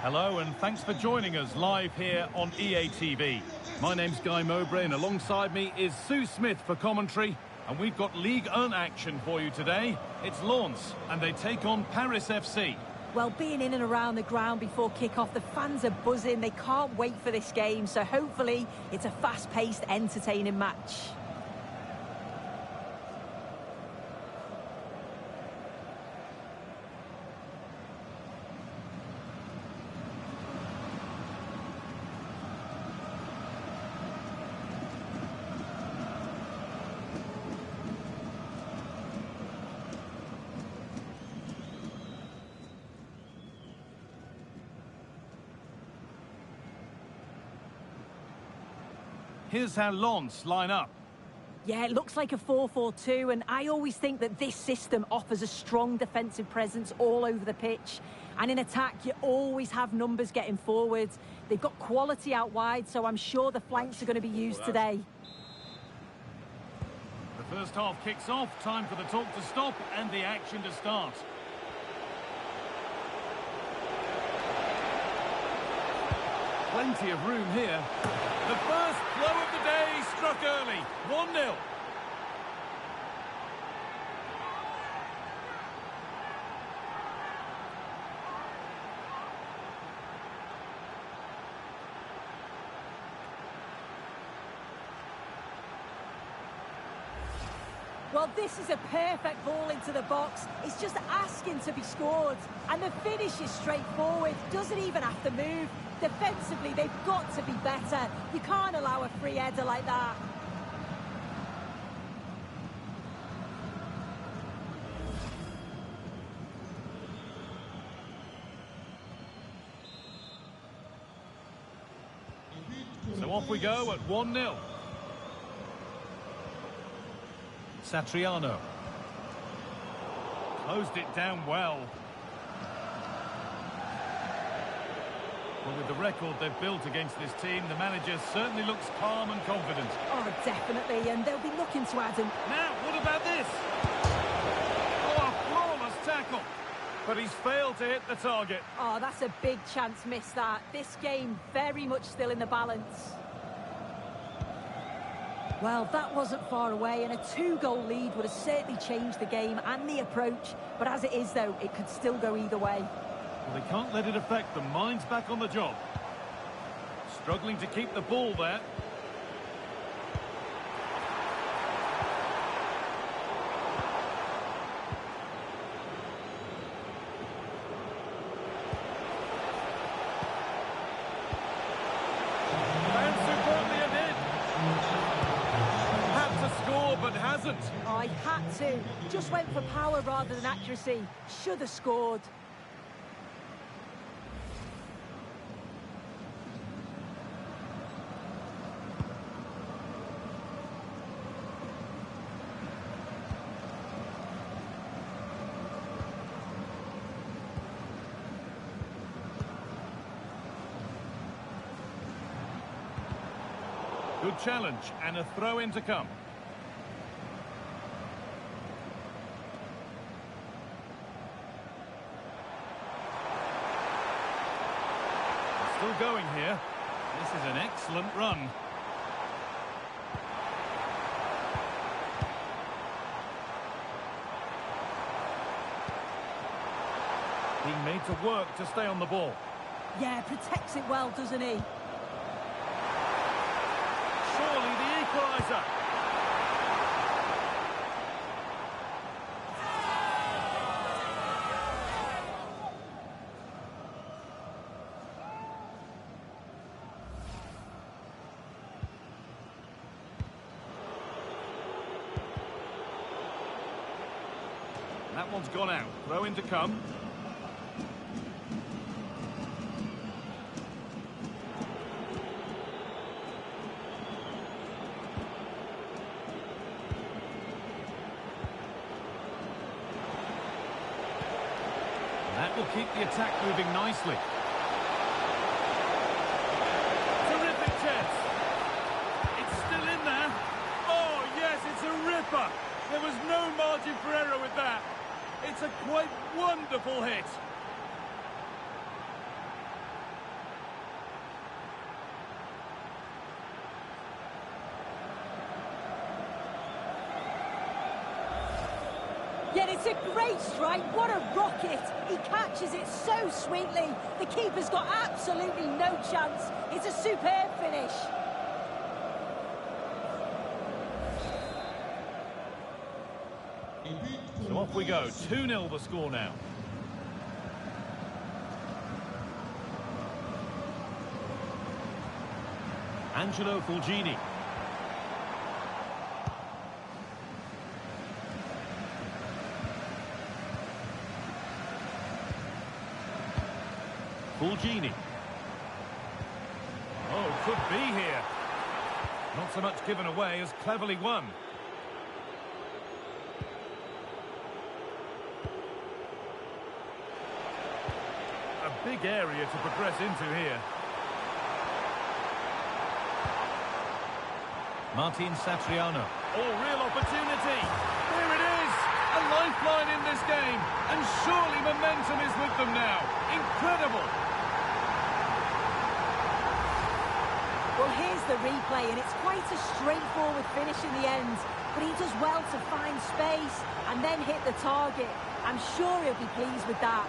Hello and thanks for joining us live here on EA TV. My name's Guy Mowbray and alongside me is Sue Smith for commentary. And we've got Ligue 1 action for you today. It's Lens and they take on Paris FC. Well, being in and around the ground before kick-off, the fans are buzzing. They can't wait for this game. So hopefully it's a fast-paced, entertaining match. Here's how Lens line up. Yeah, it looks like a 4-4-2, and I always think that this system offers a strong defensive presence all over the pitch. And in attack, you always have numbers getting forwards. They've got quality out wide, so I'm sure the flanks are going to be used today. The first half kicks off, time for the talk to stop and the action to start. Plenty of room here. The first blow of the day struck early. 1-0. Well, this is a perfect ball into the box. It's just asking to be scored. And the finish is straightforward. Doesn't even have to move. Defensively, they've got to be better. You can't allow a free header like that. So off we go at 1-0. Satriano. Closed it down well. Well, with the record they've built against this team, the manager certainly looks calm and confident. Oh, definitely, and they'll be looking to add him. Now, what about this? Oh, a flawless tackle. But he's failed to hit the target. Oh, that's a big chance missed that. This game very much still in the balance. Well, that wasn't far away, and a 2-goal lead would have certainly changed the game and the approach. But as it is, though, it could still go either way. Well, they can't let it affect them. Mind's back on the job. Struggling to keep the ball there. And superbly ahead. Had to score, but hasn't. I had to. Just went for power rather than accuracy. Should have scored. Good challenge and a throw-in to come. Still going here. This is an excellent run. Being made to work to stay on the ball. Yeah, protects it well, doesn't he? Surely the equaliser. That one's gone out. Throw in to come. That will keep the attack moving nicely. And it's a great strike. What a rocket. He catches it so sweetly. The keeper's got absolutely no chance. It's a superb finish. So off we go. 2-0 the score now. Angelo Fulgini. Fulgini. Oh, could be here. Not so much given away as cleverly won. A big area to progress into here. Martin Satriano. Oh, real opportunity. There it is. A lifeline in this game. And surely momentum is with them now. Incredible. Well, here's the replay, and it's quite a straightforward finish in the end. But he does well to find space and then hit the target. I'm sure he'll be pleased with that.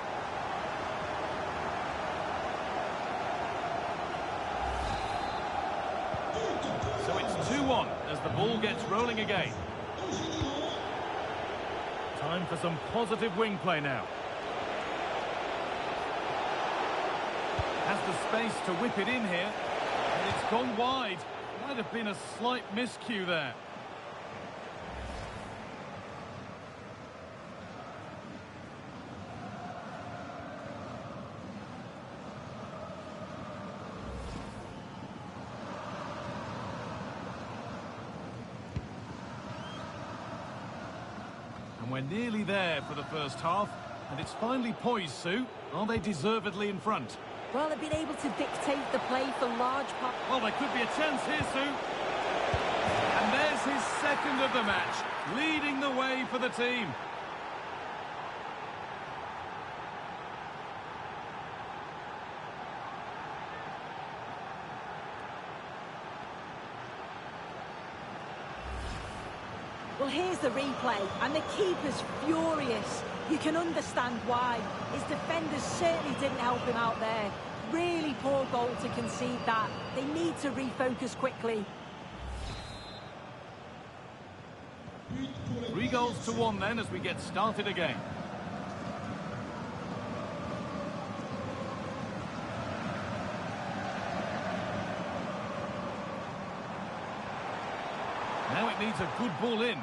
So it's 2-1 as the ball gets rolling again. Time for some positive wing play now. Has the space to whip it in here. And it's gone wide. Might have been a slight miscue there. And we're nearly there for the first half. And it's finally poised, Sue. Are they deservedly in front? Well, they've been able to dictate the play for large parts. Well, there could be a chance here, Sue. And there's his second of the match, leading the way for the team. Well, here's the replay, and the keeper's furious. You can understand why. His defenders certainly didn't help him out there. Really poor goal to concede that. They need to refocus quickly. 3-1 then as we get started again. Now it needs a good ball in.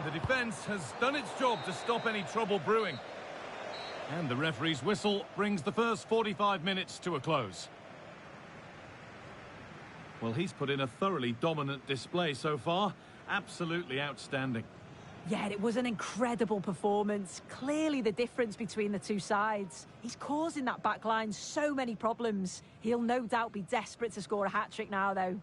The defence has done its job to stop any trouble brewing. And the referee's whistle brings the first 45 minutes to a close. Well, he's put in a thoroughly dominant display so far. Absolutely outstanding. Yeah, it was an incredible performance. Clearly the difference between the two sides. He's causing that back line so many problems. He'll no doubt be desperate to score a hat-trick now, though.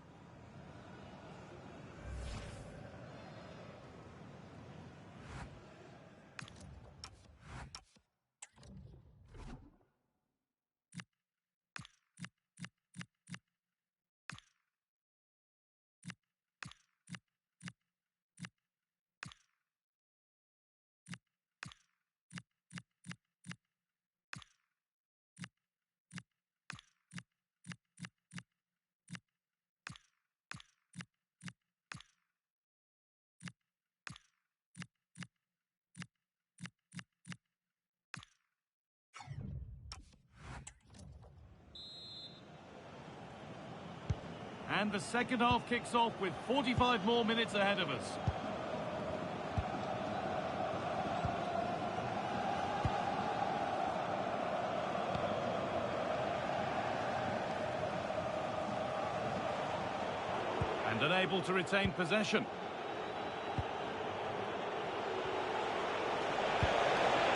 And the second half kicks off with 45 more minutes ahead of us. And unable to retain possession.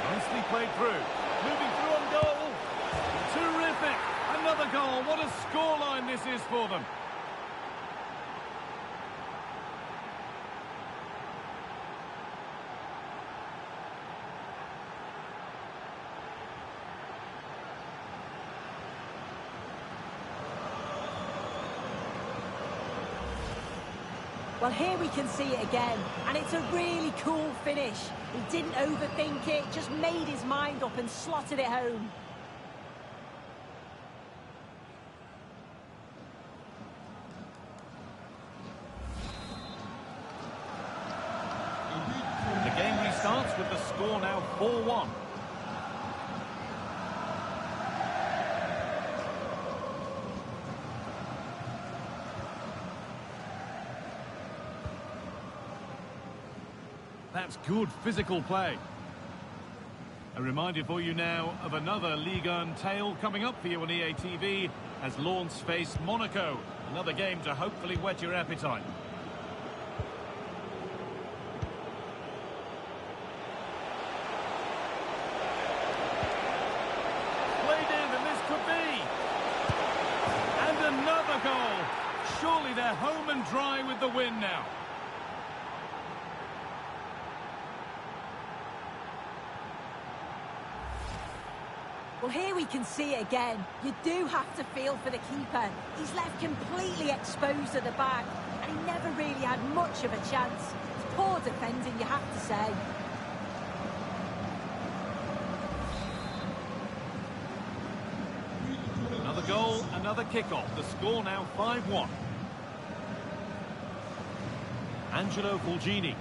Nicely played through. Moving through on goal. Terrific. Another goal. What a scoreline this is for them. Well, here we can see it again, and it's a really cool finish. He didn't overthink it, just made his mind up and slotted it home. The game restarts with the score now 4-1. That's good physical play. A reminder for you now of another Ligue 1 tale coming up for you on EA TV as Lens face Monaco. Another game to hopefully whet your appetite. Played in, and this could be. And another goal. Surely they're home and dry with the win now. Well, here we can see it again. You do have to feel for the keeper. He's left completely exposed at the back, and he never really had much of a chance. It's poor defending, you have to say. Another goal, another kick-off. The score now 5-1. Angelo Fulgini.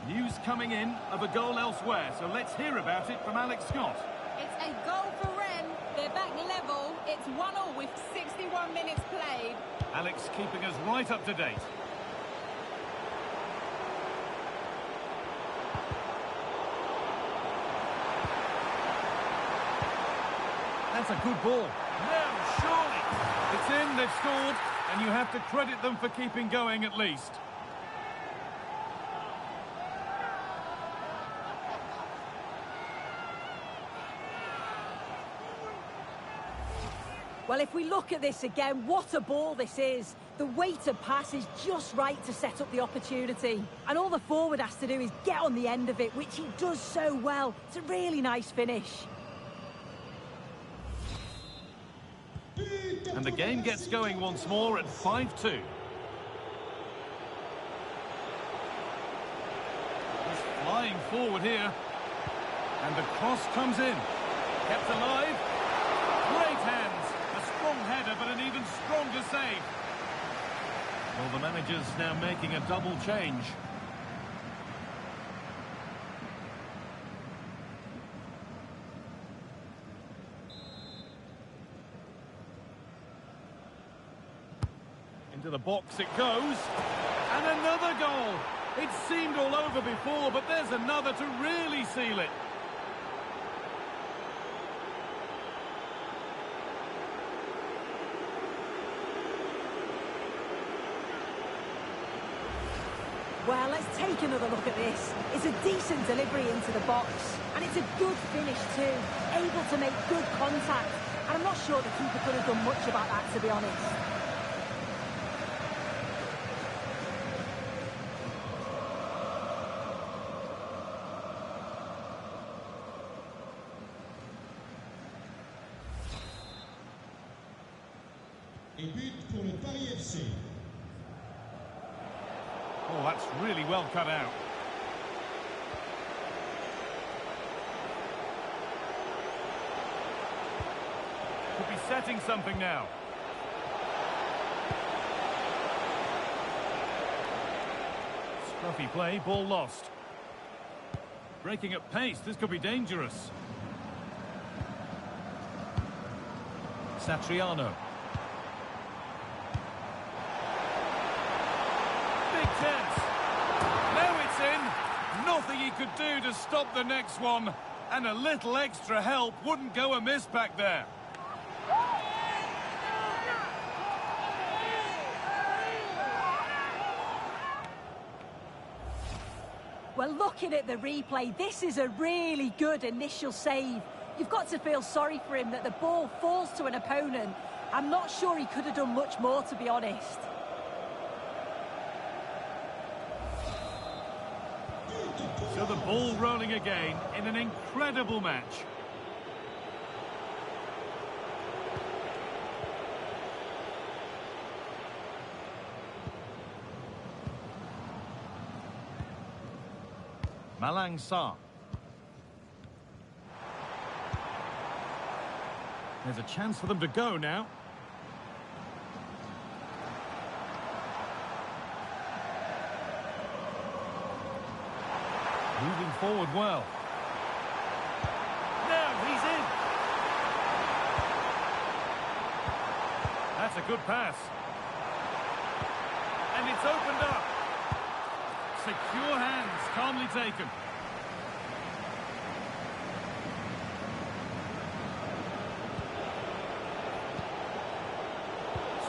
News coming in of a goal elsewhere, so let's hear about it from Alex Scott. It's a goal for Rennes. They're back level. It's 1-1 with 61 minutes played. Alex keeping us right up to date. That's a good ball. No, surely. It's in, they've scored, and you have to credit them for keeping going at least. Well, if we look at this again, what a ball this is. The weighted pass is just right to set up the opportunity. And all the forward has to do is get on the end of it, which he does so well. It's a really nice finish. And the game gets going once more at 5-2. He's flying forward here. And the cross comes in. Kept alive. Great hands. A strong header, but an even stronger save. Well, the manager's now making a double change. Into the box it goes. And another goal. It seemed all over before, but there's another to really seal it. Well, let's take another look at this. It's a decent delivery into the box, and it's a good finish too. Able to make good contact, and I'm not sure the keeper could have done much about that, to be honest. Et but pour le Paris FC. Oh, that's really well cut out. Could be setting something now. Scruffy play, ball lost. Breaking at pace, this could be dangerous. Satriano. Now it's in. Nothing he could do to stop the next one. And a little extra help wouldn't go amiss back there. Well, looking at the replay, this is a really good initial save. You've got to feel sorry for him that the ball falls to an opponent. I'm not sure he could have done much more, to be honest. So the ball rolling again in an incredible match. Malang Sarr. There's a chance for them to go now. Moving forward well. Now he's in. That's a good pass. And it's opened up. Secure hands, calmly taken.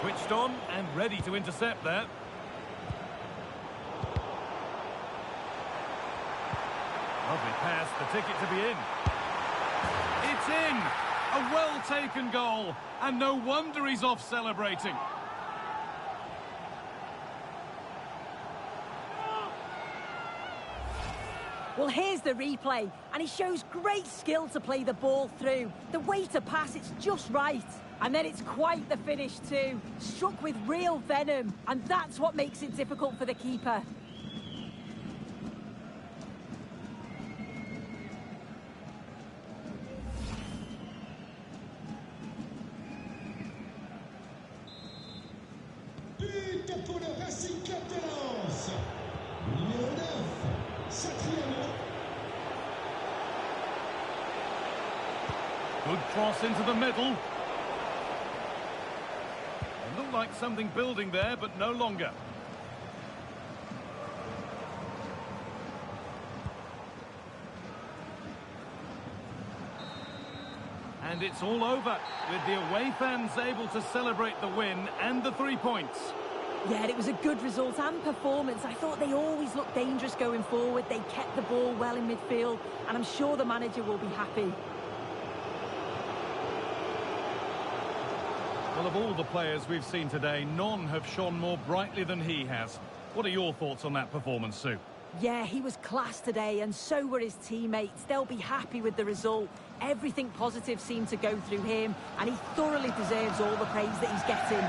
Switched on and ready to intercept there. Lovely pass, the ticket to be in. It's in! A well-taken goal, and no wonder he's off celebrating. Well, here's the replay, and he shows great skill to play the ball through. The way to pass, it's just right. And then it's quite the finish too. Struck with real venom, and that's what makes it difficult for the keeper. But pour le Racing Club de Lens. Numéro 9, Satriano. Good cross into the middle. It looked like something building there, but no longer. And it's all over, with the away fans able to celebrate the win and the 3 points. Yeah, it was a good result and performance. I thought they always looked dangerous going forward. They kept the ball well in midfield, and I'm sure the manager will be happy. Well, of all the players we've seen today, none have shone more brightly than he has. What are your thoughts on that performance, Sue? Yeah, he was class today, and so were his teammates. They'll be happy with the result. Everything positive seemed to go through him, and he thoroughly deserves all the praise that he's getting.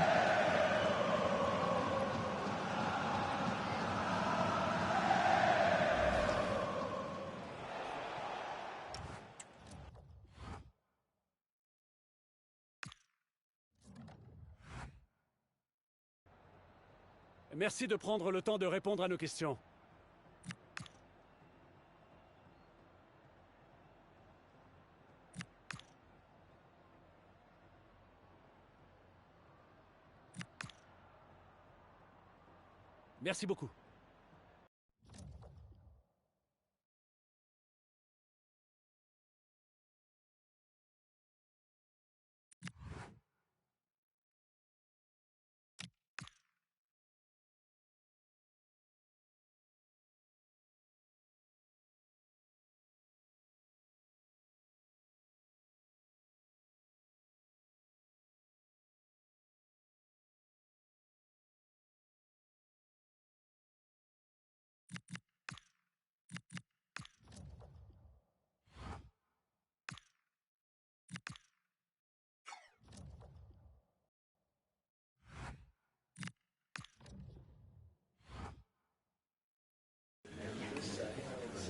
Merci de prendre le temps de répondre à nos questions. Merci beaucoup.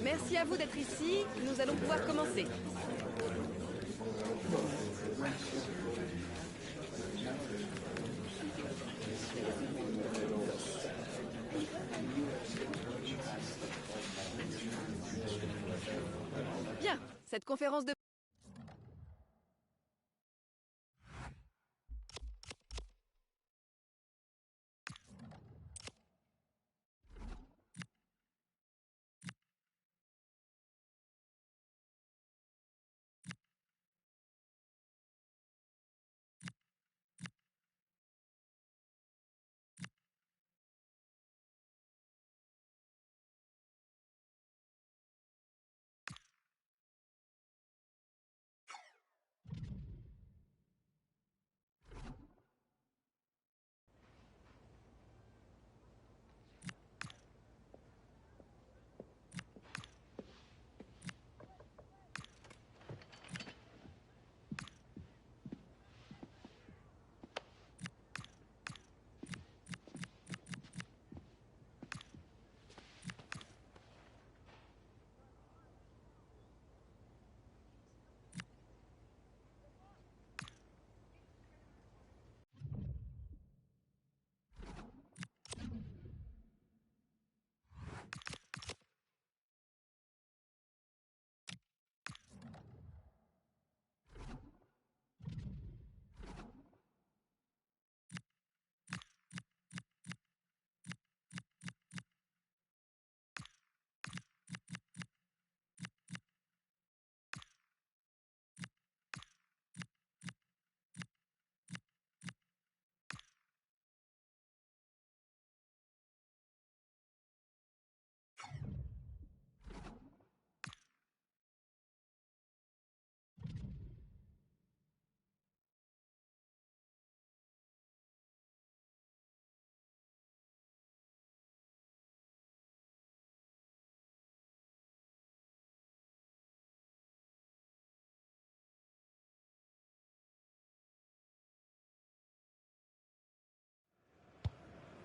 Merci à vous d'être ici. Nous allons pouvoir commencer. Bien, cette conférence de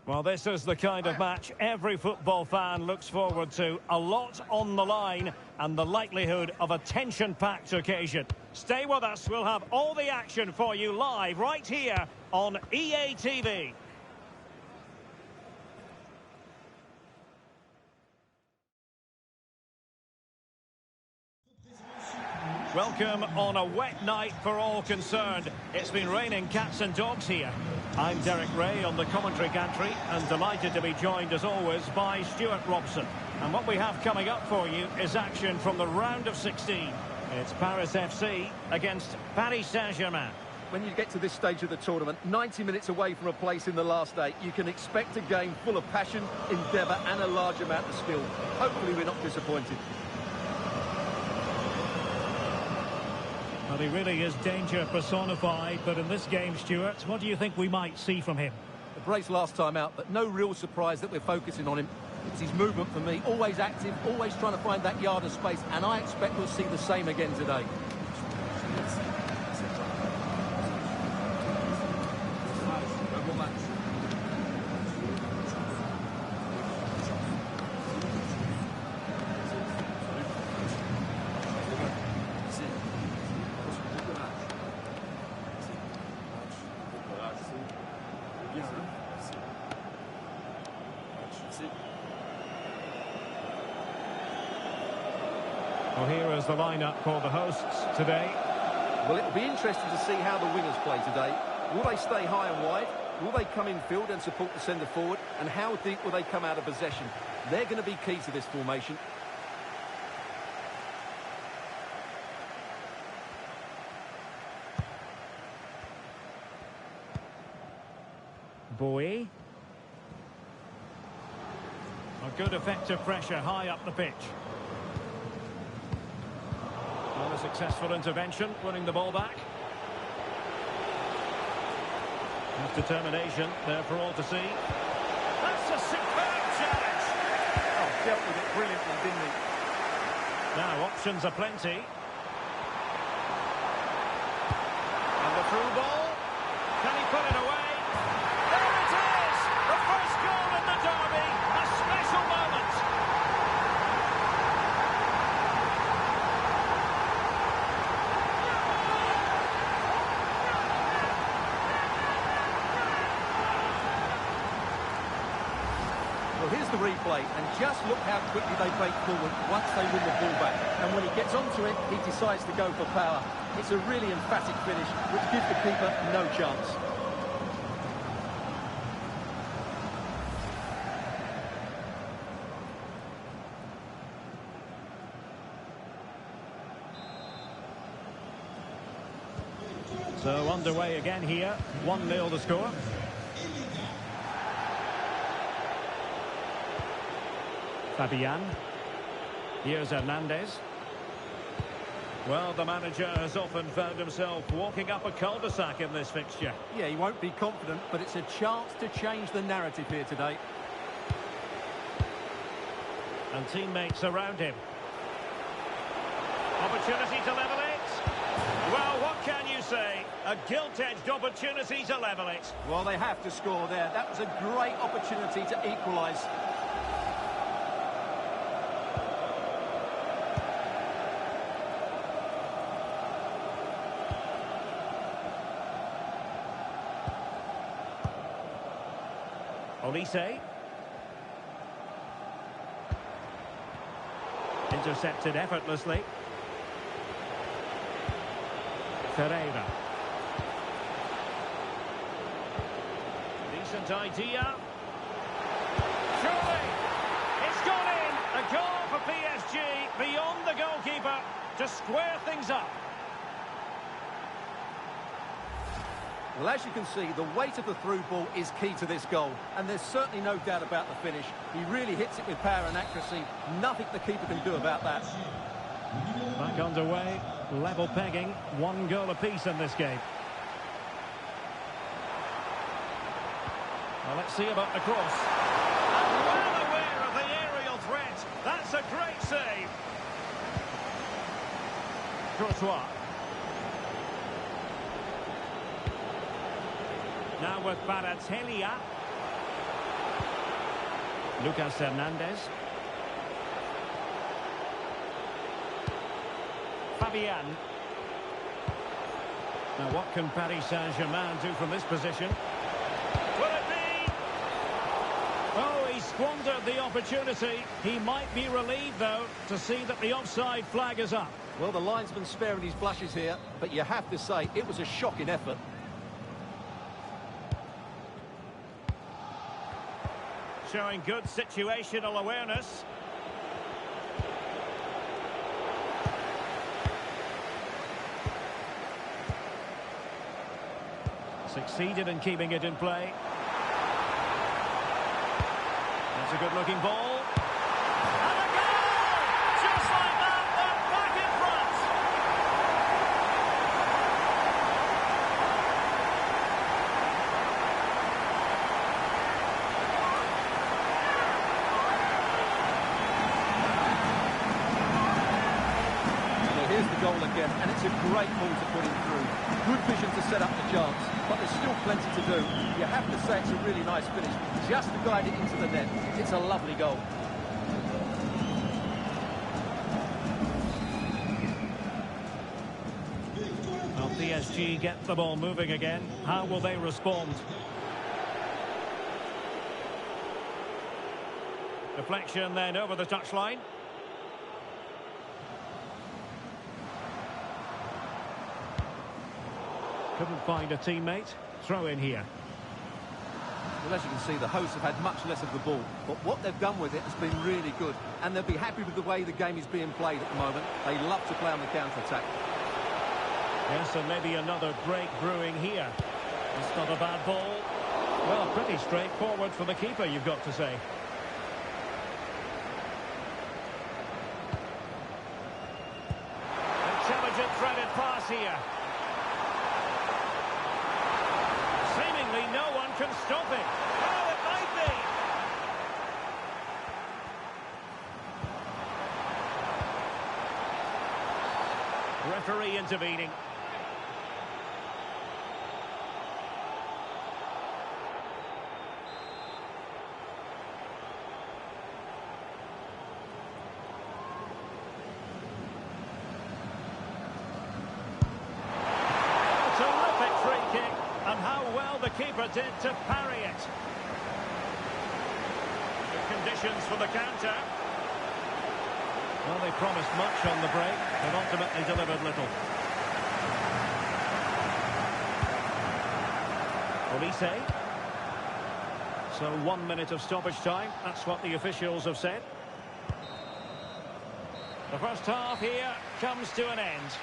Well, this is the kind of match every football fan looks forward to. A lot on the line and the likelihood of a tension-packed occasion. Stay with us. We'll have all the action for you live right here on EA TV. Welcome on a wet night for all concerned. It's been raining cats and dogs here. I'm Derek Ray on the commentary gantry and delighted to be joined as always by Stuart Robson. And what we have coming up for you is action from the round of 16. It's Paris FC against Paris Saint-Germain. When you get to this stage of the tournament, 90 minutes away from a place in the last 8, you can expect a game full of passion, endeavour and a large amount of skill. Hopefully we're not disappointed. Well, he really is danger personified, but in this game, Stuart, what do you think we might see from him? The brace last time out, but no real surprise that we're focusing on him. It's his movement for me, always active, always trying to find that yard of space, and I expect we'll see the same again today. Well, here is the lineup for the hosts today. Well, it'll be interesting to see how the wingers play today. Will they stay high and wide? Will they come in field and support the centre forward? And how deep will they come out of possession? They're going to be key to this formation. Boy. A good effective pressure high up the pitch. Well, a successful intervention, winning the ball back. His determination there for all to see. That's a superb challenge. Oh, dealt with it brilliantly, didn't he? Now, options are plenty. And the through ball. Can he put it away? There it is! The first goal in the derby. A special moment. Well, here's the replay, and just look how quickly they break forward once they win the ball back. And when he gets onto it, he decides to go for power. It's a really emphatic finish, which gives the keeper no chance. So underway again here, 1-0 the score. Fabian. Here's Hernandez. Well, the manager has often found himself walking up a cul-de-sac in this fixture. Yeah, he won't be confident, but it's a chance to change the narrative here today. And teammates around him. Opportunity to level it. Well, what can you say? A gilt-edged opportunity to level it. Well, they have to score there. That was a great opportunity to equalise. Olise. Intercepted effortlessly. Ferreira. Decent idea. Surely. It's gone in. A goal for PSG beyond the goalkeeper to square things up. Well, as you can see, the weight of the through ball is key to this goal. And there's certainly no doubt about the finish. He really hits it with power and accuracy. Nothing the keeper can do about that. Back underway. Level pegging. 1 goal apiece in this game. Well, let's see about the cross. And well aware of the aerial threat. That's a great save. Courtois. Now with Baratelia. Lucas Hernandez. Fabian. Now what can Paris Saint-Germain do from this position? Will it be? Oh, he squandered the opportunity. He might be relieved, though, to see that the offside flag is up. Well, the linesman's sparing his blushes here, but you have to say it was a shocking effort. Showing good situational awareness. Succeeded in keeping it in play. That's a good-looking ball. And a goal! Just like that, they're back in front. Well, here's the goal again, and it's a great ball to put him through. Good vision to set up the chance, but there's still plenty to do. You have to say it's a really nice finish, just to guide it into the net. It's a lovely goal. Well, PSG get the ball moving again. How will they respond? Deflection then over the touchline. Couldn't find a teammate. Throw in here. Well, as you can see, the hosts have had much less of the ball, but what they've done with it has been really good, and they'll be happy with the way the game is being played at the moment. They love to play on the counter-attack. Yes, and maybe another break brewing here. It's not a bad ball. Well, pretty straightforward for the keeper, you've got to say. Intelligent threaded pass here. Seemingly no one can stop it. Oh, it might be. Referee intervening. Terrific free kick, and how well the keeper did to parry it. Good conditions for the counter. Well, they promised much on the break, but ultimately delivered little. Olise. So 1 minute of stoppage time. That's what the officials have said. The first half here comes to an end.